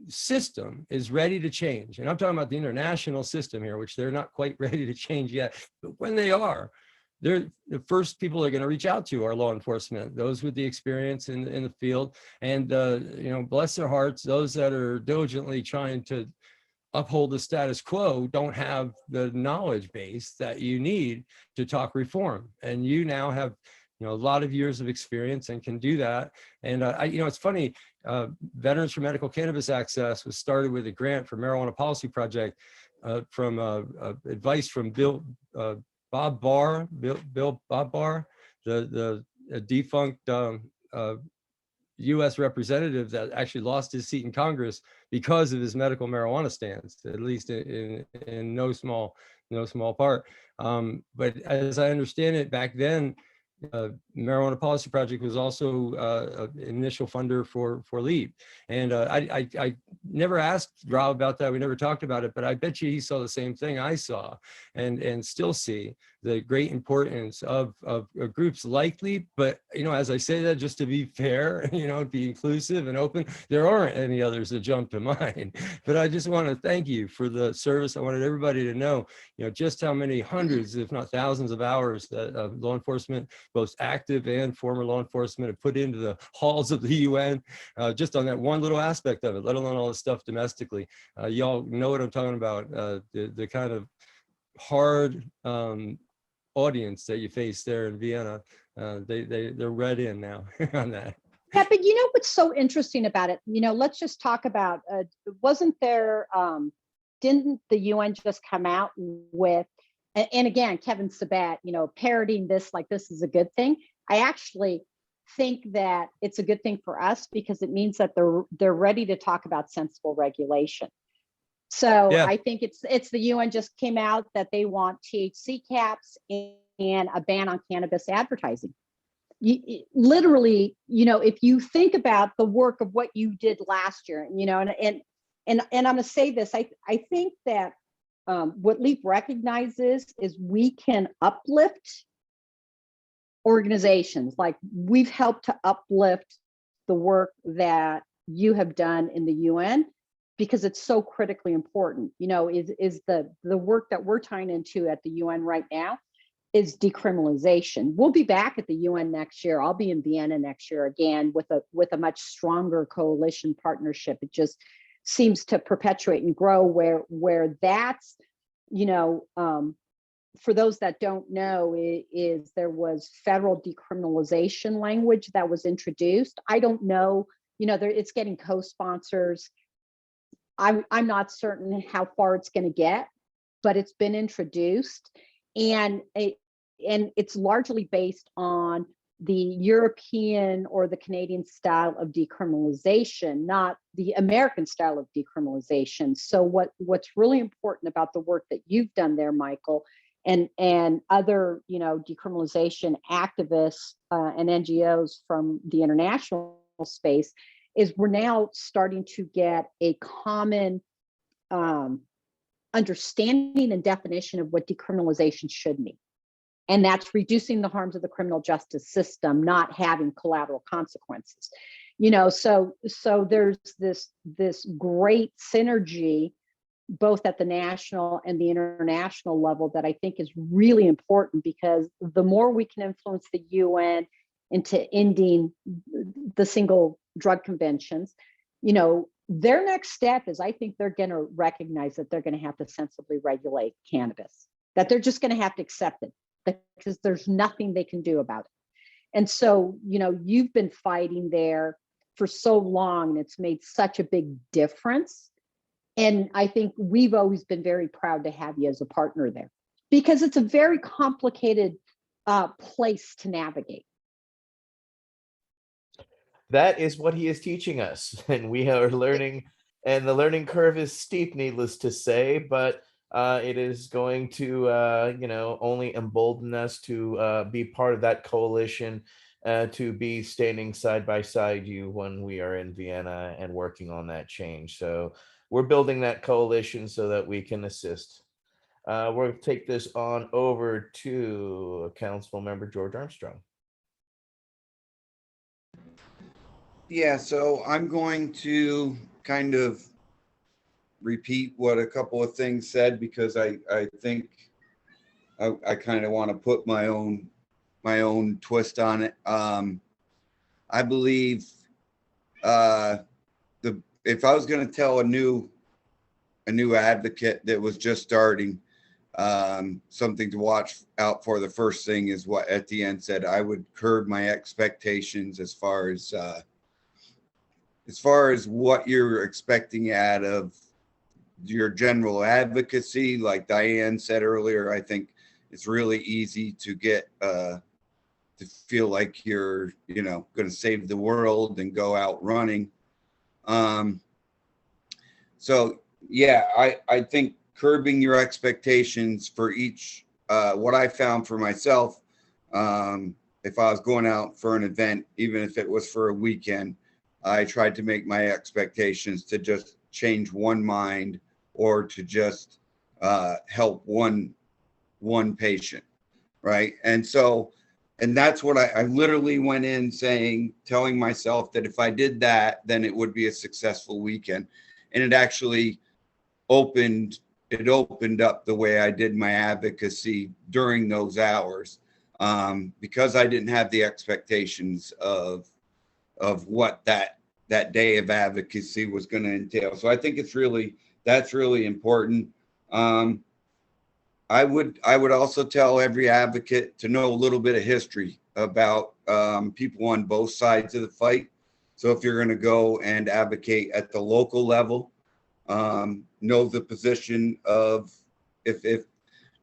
system is ready to change, and I'm talking about the international system here, which they're not quite ready to change yet, but when they are, they're the first people they're going to reach out to are law enforcement, those with the experience in the field, and bless their hearts, those that are diligently trying to uphold the status quo don't have the knowledge base that you need to talk reform. And you now have a lot of years of experience and can do that. And it's funny, Veterans for Medical Cannabis Access was started with a grant for Marijuana Policy Project from advice from Bob Barr, the defunct U.S. representative that actually lost his seat in Congress because of his medical marijuana stance, at least in no small part. But as I understand it, back then, Marijuana Policy Project was also an initial funder for LEAP. And I never asked Rob about that. We never talked about it, but I bet you he saw the same thing I saw and still see the great importance of groups like LEAP. But, as I say that, just to be fair, be inclusive and open, there aren't any others that jump to mind. But I just want to thank you for the service. I wanted everybody to know, just how many hundreds, if not thousands of hours that law enforcement, both active and former law enforcement, have put into the halls of the UN, just on that one little aspect of it, let alone all the stuff domestically. Y'all know what I'm talking about, the kind of hard audience that you face there in Vienna. They're read in now on that. Yeah, but what's so interesting about it? Let's just talk about, wasn't there, didn't the UN just come out with, and again, Kevin Sabat, parroting this like this is a good thing. I actually think that it's a good thing for us because it means that they're ready to talk about sensible regulation. So yeah. I think it's the UN just came out that they want THC caps and a ban on cannabis advertising. Literally, if you think about the work of what you did last year, and I'm going to say this, I think that what LEAP recognizes is we can uplift organizations. Like we've helped to uplift the work that you have done in the UN because it's so critically important. Is the work that we're tying into at the UN right now is decriminalization. We'll be back at the UN next year. I'll be in Vienna next year again with a much stronger coalition partnership. It just seems to perpetuate and grow where that's, for those that don't know, is there was federal decriminalization language that was introduced. I don't know it's getting co-sponsors. I'm not certain how far it's going to get, but it's been introduced, and it's largely based on the European or the Canadian style of decriminalization, not the American style of decriminalization. So what's really important about the work that you've done there, Michael, and other, decriminalization activists and NGOs from the international space, is we're now starting to get a common understanding and definition of what decriminalization should mean. And that's reducing the harms of the criminal justice system, not having collateral consequences. So there's this great synergy, both at the national and the international level, that I think is really important, because the more we can influence the UN into ending the single drug conventions, their next step is, I think they're going to recognize that they're going to have to sensibly regulate cannabis, that they're just going to have to accept it, because there's nothing they can do about it. And so, you've been fighting there for so long, and it's made such a big difference. And I think we've always been very proud to have you as a partner there, because it's a very complicated place to navigate. That is what he is teaching us, and we are learning, and the learning curve is steep, needless to say, but it is going to, only embolden us to be part of that coalition, to be standing side by side you when we are in Vienna and working on that change. So we're building that coalition so that we can assist. We'll take this on over to Council Member George Armstrong. Yeah, so I'm going to kind of repeat what a couple of things said, because I think I kind of want to put my own twist on it. I believe if I was going to tell a new advocate that was just starting something to watch out for, the first thing is what Etienne said. I would curb my expectations as far as what you're expecting out of your general advocacy. Like Diane said earlier, I think it's really easy to get to feel like you're going to save the world and go out running. So yeah, I think curbing your expectations for each, what I found for myself, if I was going out for an event, even if it was for a weekend, I tried to make my expectations to just change one mind, or to just help one patient, right? And that's what I literally went in telling myself that if I did that, then it would be a successful weekend. And it actually opened up the way I did my advocacy during those hours, because I didn't have the expectations of what that day of advocacy was going to entail. So I think that's really important. I would also tell every advocate to know a little bit of history about people on both sides of the fight. So if you're going to go and advocate at the local level, know the position of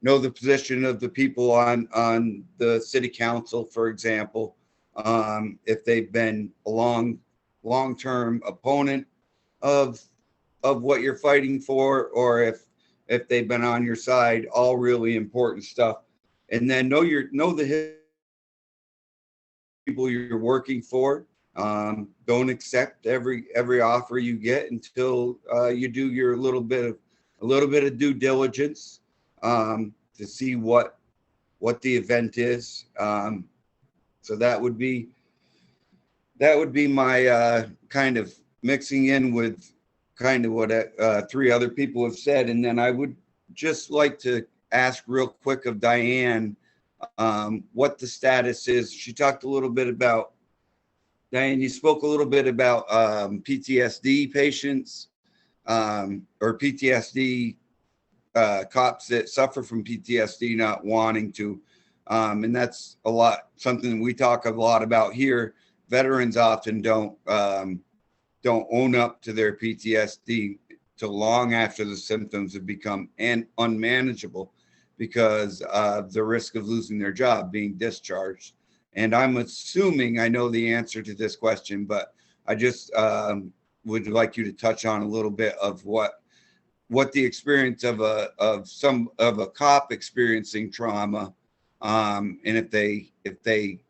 know the position of the people on the city council, for example, if they've been a long-term opponent of what you're fighting for, or if they've been on your side. All really important stuff. And then know the people you're working for. Don't accept every offer you get until you do your a little bit of due diligence to see what the event is. So that would be my kind of mixing in with kind of what three other people have said. And then I would just like to ask real quick of Diane what the status is. She talked a little bit about, Diane, you spoke a little bit about PTSD patients or PTSD cops that suffer from PTSD not wanting to. And that's something we talk a lot about here. Veterans often don't don't own up to their PTSD till long after the symptoms have become unmanageable because of the risk of losing their job, being discharged. And I'm assuming I know the answer to this question, but I just would like you to touch on a little bit of what the experience of a cop experiencing trauma, and if they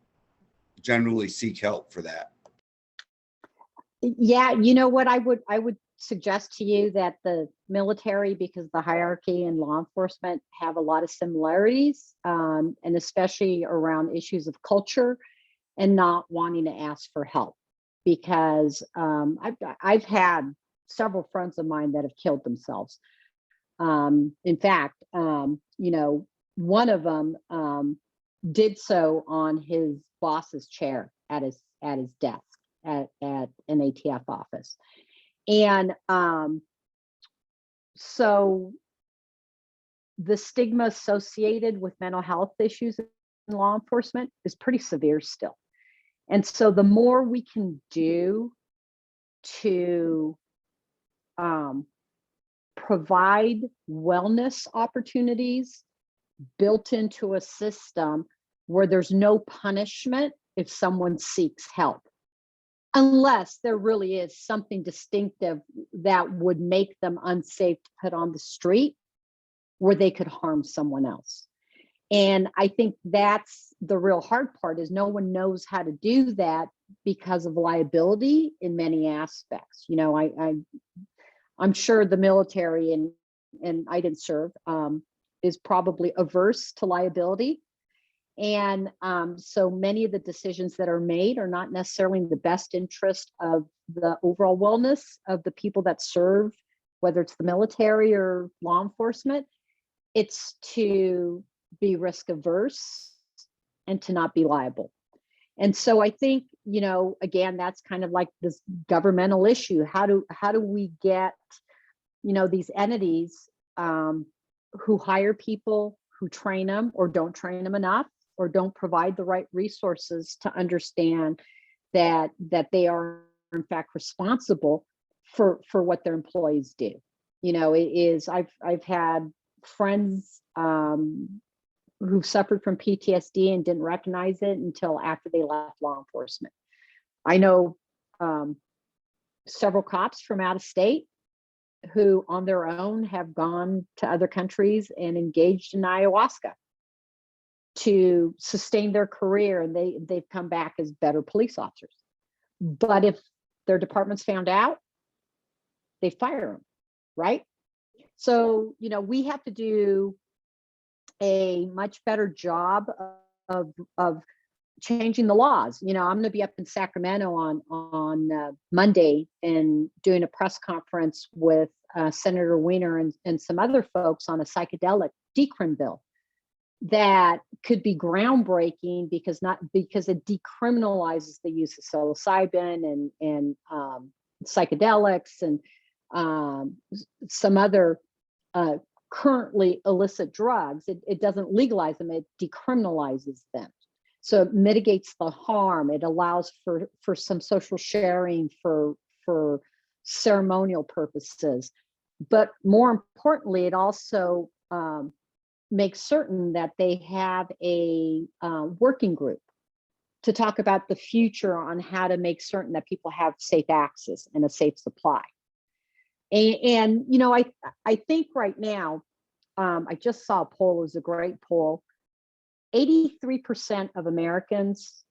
generally seek help for that. Yeah, you know what, I would suggest to you that the military, because the hierarchy and law enforcement have a lot of similarities, and especially around issues of culture and not wanting to ask for help. Because I've had several friends of mine that have killed themselves. In fact, you know, one of them did so on his boss's chair at his desk at an ATF office. And so the stigma associated with mental health issues in law enforcement is pretty severe still. And so the more we can do to provide wellness opportunities built into a system where there's no punishment if someone seeks help, unless there really is something distinctive that would make them unsafe to put on the street where they could harm someone else. And I think that's the real hard part, is no one knows how to do that because of liability in many aspects. You know, I'm sure the military, and I didn't serve, is probably averse to liability. And so many of the decisions that are made are not necessarily in the best interest of the overall wellness of the people that serve, whether it's the military or law enforcement. It's to be risk averse and to not be liable. And so I think, you know, again, that's kind of like this governmental issue. How do we get, you know, these entities who hire people, who train them or don't train them enough, or don't provide the right resources to understand that they are in fact responsible for what their employees do. You know, it is, I've had friends who suffered from PTSD and didn't recognize it until after they left law enforcement. I know several cops from out of state who on their own have gone to other countries and engaged in ayahuasca to sustain their career, and they've come back as better police officers. But if their departments found out, they fire them, right? So, you know, we have to do a much better job of changing the laws. You know, I'm going to be up in Sacramento on Monday and doing a press conference with Senator Weiner and some other folks on a psychedelic decrim bill that could be groundbreaking because it decriminalizes the use of psilocybin and psychedelics and some other currently illicit drugs. It doesn't legalize them, it decriminalizes them. So it mitigates the harm. It allows for some social sharing for ceremonial purposes. But more importantly, it also makes certain that they have a working group to talk about the future on how to make certain that people have safe access and a safe supply. And you know, I think right now, I just saw a poll, it was a great poll. 83% of Americans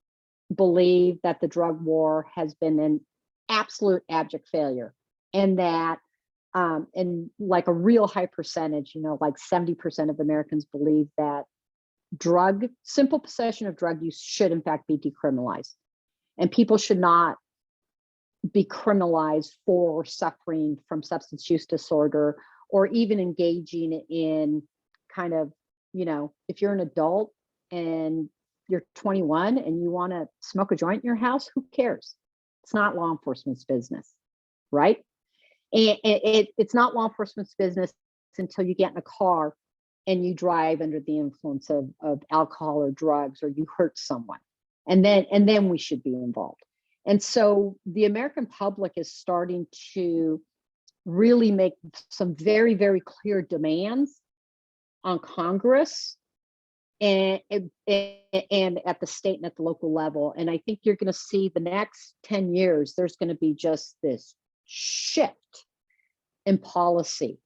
believe that the drug war has been an absolute abject failure, and that and like a real high percentage, you know, like 70% of Americans believe that simple possession of drug use should in fact be decriminalized, and people should not be criminalized for suffering from substance use disorder, or even engaging in kind of, you know, if you're an adult and you're 21 and you want to smoke a joint in your house, who cares? It's not law enforcement's business, right? And it's not law enforcement's business until you get in a car and you drive under the influence of alcohol or drugs, or you hurt someone, and then we should be involved. And so the American public is starting to really make some very, very clear demands on Congress and at the state and at the local level. And I think you're going to see the next 10 years, there's going to be just this shift in policy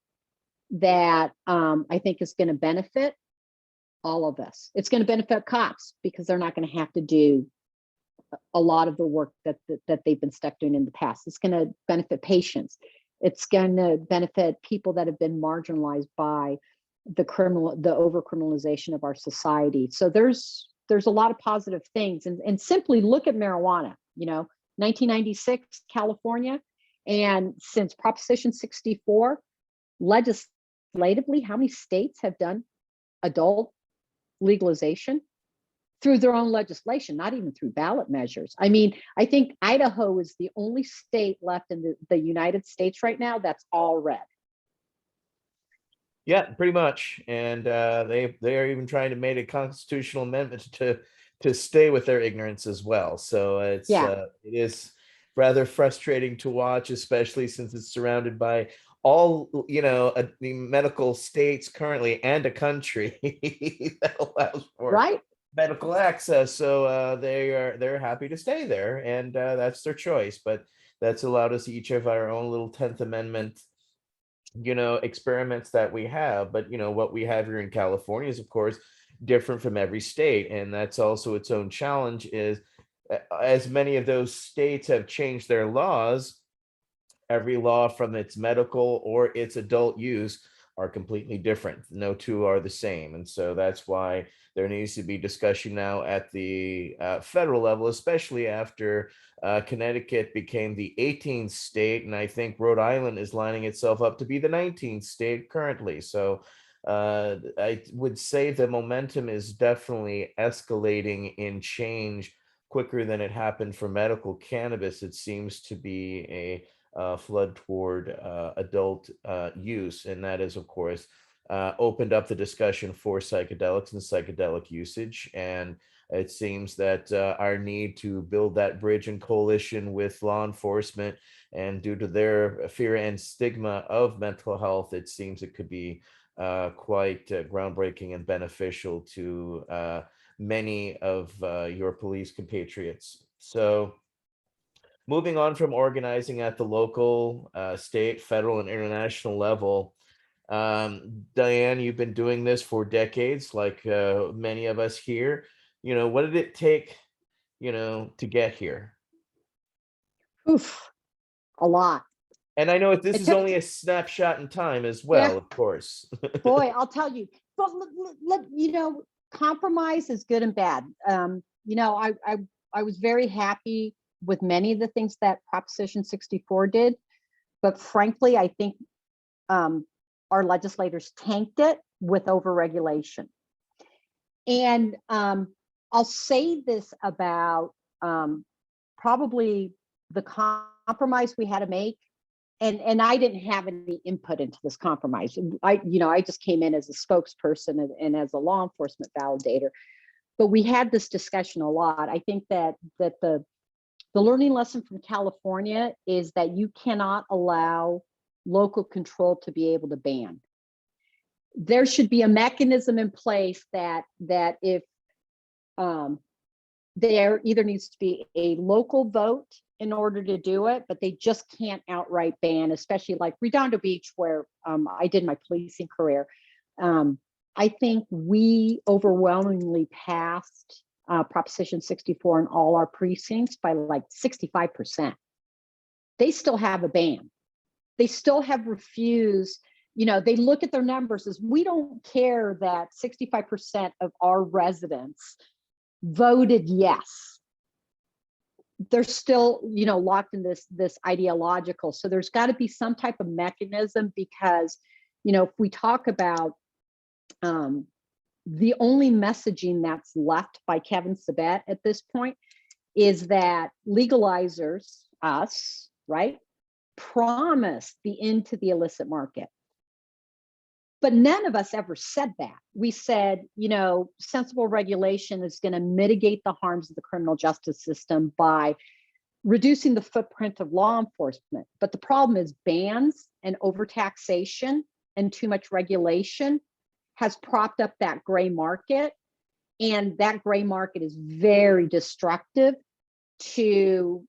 that I think is going to benefit all of us. It's going to benefit cops because they're not going to have to do a lot of the work that they've been stuck doing in the past. It's going to benefit patients. It's going to benefit people that have been marginalized by the over criminalization of our society. So there's a lot of positive things, and simply look at marijuana. 1996 California, and since Proposition 64, legislatively, how many states have done adult legalization through their own legislation, not even through ballot measures? I mean, I think Idaho is the only state left in the United States right now that's all red. Yeah, pretty much. And they're even trying to make a constitutional amendment to stay with their ignorance as well. So it is rather frustrating to watch, especially since it's surrounded by all the medical states currently and a country that allows for medical access. So they're happy to stay there, and that's their choice. But that's allowed us each of our own little 10th Amendment experiments that we have. But what we have here in California is, of course, different from every state, and that's also its own challenge. Is as many of those states have changed their laws, every law from its medical or its adult use are completely different. No two are the same. And so that's why there needs to be discussion now at the federal level, especially after Connecticut became the 18th state. And I think Rhode Island is lining itself up to be the 19th state currently. So I would say the momentum is definitely escalating in change quicker than it happened for medical cannabis. It seems to be a flood toward adult use, and that is, of course, opened up the discussion for psychedelics and psychedelic usage. And it seems that our need to build that bridge and coalition with law enforcement, and due to their fear and stigma of mental health, it seems it could be quite groundbreaking and beneficial to many of your police compatriots. So moving on from organizing at the local, state, federal, and international level, Diane, you've been doing this for decades, like many of us here. What did it take, to get here? Oof, a lot. And I know this is only a snapshot in time as well, of course. Boy, I'll tell you. But compromise is good and bad. I was very happy with many of the things that Proposition 64 did, but frankly, I think our legislators tanked it with overregulation. And I'll say this about probably the compromise we had to make, and I didn't have any input into this compromise. I just came in as a spokesperson and as a law enforcement validator, but we had this discussion a lot. I think that the learning lesson from California is that you cannot allow local control to be able to ban. There should be a mechanism in place that if there either needs to be a local vote in order to do it, but they just can't outright ban, especially like Redondo Beach, where I did my policing career. I think we overwhelmingly passed Proposition 64 in all our precincts by like 65%. They still have a ban. They still have refused. They look at their numbers as, we don't care that 65% of our residents voted yes. They're still, locked in this ideological. So there's got to be some type of mechanism, because, if we talk about the only messaging that's left by Kevin Sabet at this point is that legalizers, us, right, promised the end to the illicit market. But none of us ever said that. We said, sensible regulation is going to mitigate the harms of the criminal justice system by reducing the footprint of law enforcement. But the problem is bans and overtaxation and too much regulation has propped up that gray market. And that gray market is very destructive to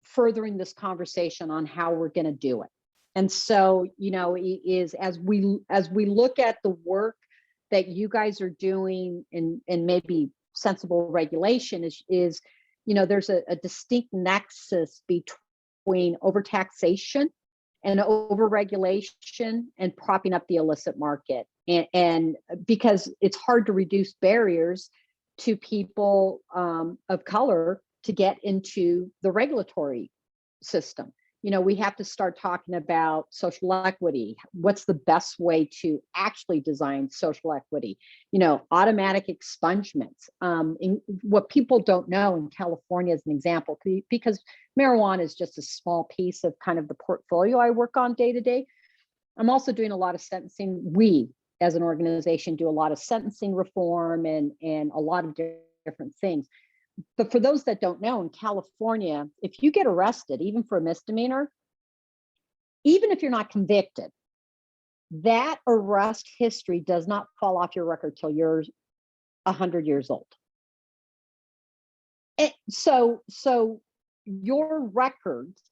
furthering this conversation on how we're going to do it. And so, you know, is as we look at the work that you guys are doing in maybe sensible regulation is, you know, there's a distinct nexus between overtaxation and overregulation and propping up the illicit market. And because it's hard to reduce barriers to people of color to get into the regulatory system. You know, we have to start talking about social equity. What's the best way to actually design social equity? You know, automatic expungements. What people don't know in California, as an example, because marijuana is just a small piece of kind of the portfolio I work on day to day. I'm also doing a lot of sentencing. We, as an organization, do a lot of sentencing reform and a lot of different things. But for those that don't know, in California, if you get arrested, even for a misdemeanor, even if you're not convicted, that arrest history does not fall off your record till you're 100 years old. And so your records,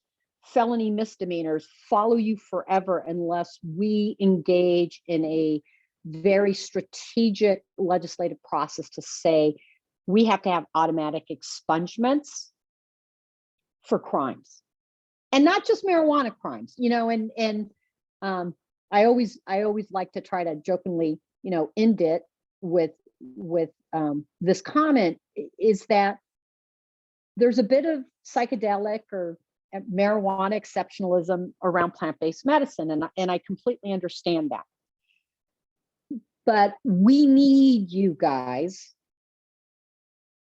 felony misdemeanors, follow you forever unless we engage in a very strategic legislative process to say, we have to have automatic expungements for crimes, and not just marijuana crimes, you know, and I always like to try to jokingly, you know, end it with this comment is that there's a bit of psychedelic or marijuana exceptionalism around plant-based medicine. And I completely understand that. But we need you guys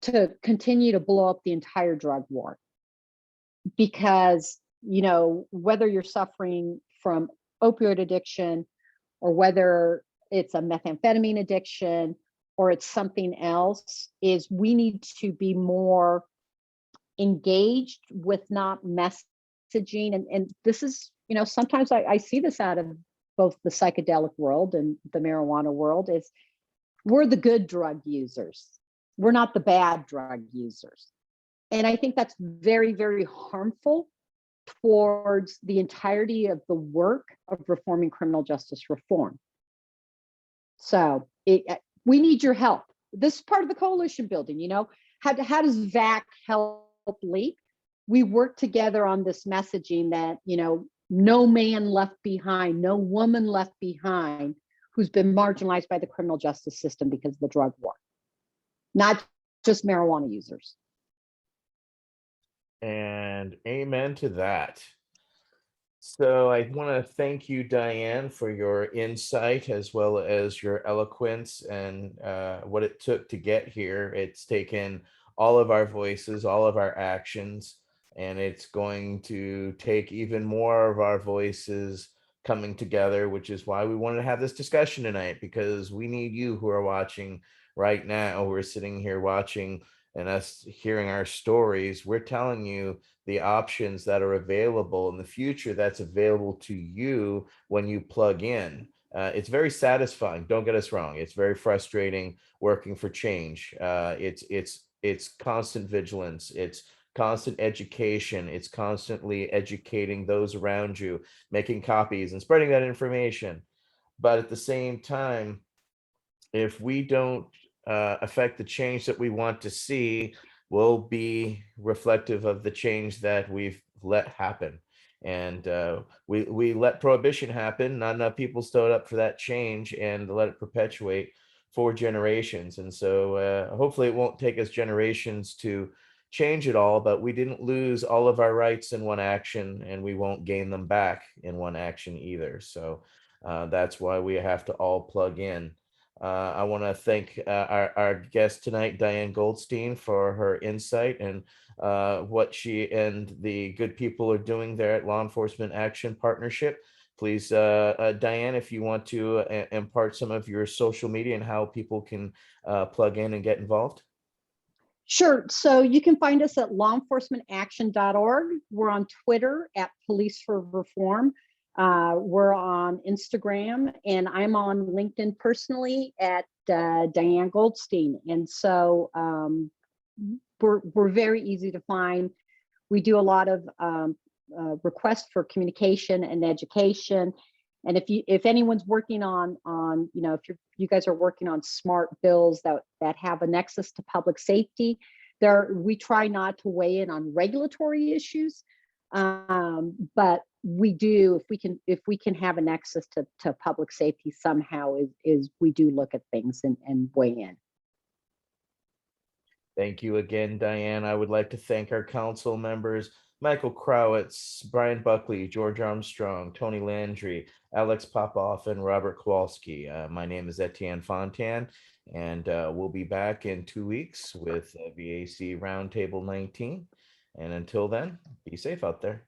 to continue to blow up the entire drug war, because, you know, whether you're suffering from opioid addiction or whether it's a methamphetamine addiction or it's something else, is we need to be more engaged with not messaging. And this is, you know, sometimes I see this out of both the psychedelic world and the marijuana world, is we're the good drug users. We're not the bad drug users. And I think that's very, very harmful towards the entirety of the work of reforming criminal justice reform. So we need your help. This is part of the coalition building, you know. How does V.A.C help LEAP? We work together on this messaging that, you know, no man left behind, no woman left behind who's been marginalized by the criminal justice system because of the drug war. Not just marijuana users. And amen to that. So I want to thank you, Diane, for your insight as well as your eloquence and what it took to get here. It's taken all of our voices, all of our actions, and it's going to take even more of our voices coming together, which is why we wanted to have this discussion tonight, because we need you who are watching right now. We're sitting here watching and us hearing our stories. We're telling you the options that are available in the future that's available to you when you plug in. It's very satisfying. Don't get us wrong. It's very frustrating working for change. It's constant vigilance. It's constant education. It's constantly educating those around you, making copies and spreading that information. But at the same time, if we don't affect the change that we want to see, we'll be reflective of the change that we've let happen. And we let prohibition happen. Not enough people stood up for that change and let it perpetuate for generations. And so hopefully it won't take us generations to change it all, but we didn't lose all of our rights in one action, and we won't gain them back in one action either. So that's why we have to all plug in. I want to thank our guest tonight, Diane Goldstein, for her insight and what she and the good people are doing there at Law Enforcement Action Partnership. Please, Diane, if you want to impart some of your social media and how people can plug in and get involved. Sure. So you can find us at lawenforcementaction.org. We're on Twitter at Police for Reform. We're on Instagram, and I'm on LinkedIn personally at Diane Goldstein. And so we're very easy to find. We do a lot of requests for communication and education. And if anyone's working on if you guys are working on smart bills that have a nexus to public safety, we try not to weigh in on regulatory issues, but we do, if we can have a nexus to public safety somehow, is we do look at things and weigh in. Thank you again, Diane. I would like to thank our council members, Michael Crowitz, Brian Buckley, George Armstrong, Tony Landry, Alex Popoff, and Robert Kowalski. My name is Etienne Fontan, and we'll be back in 2 weeks with V.A.C. Roundtable 19. And until then, be safe out there.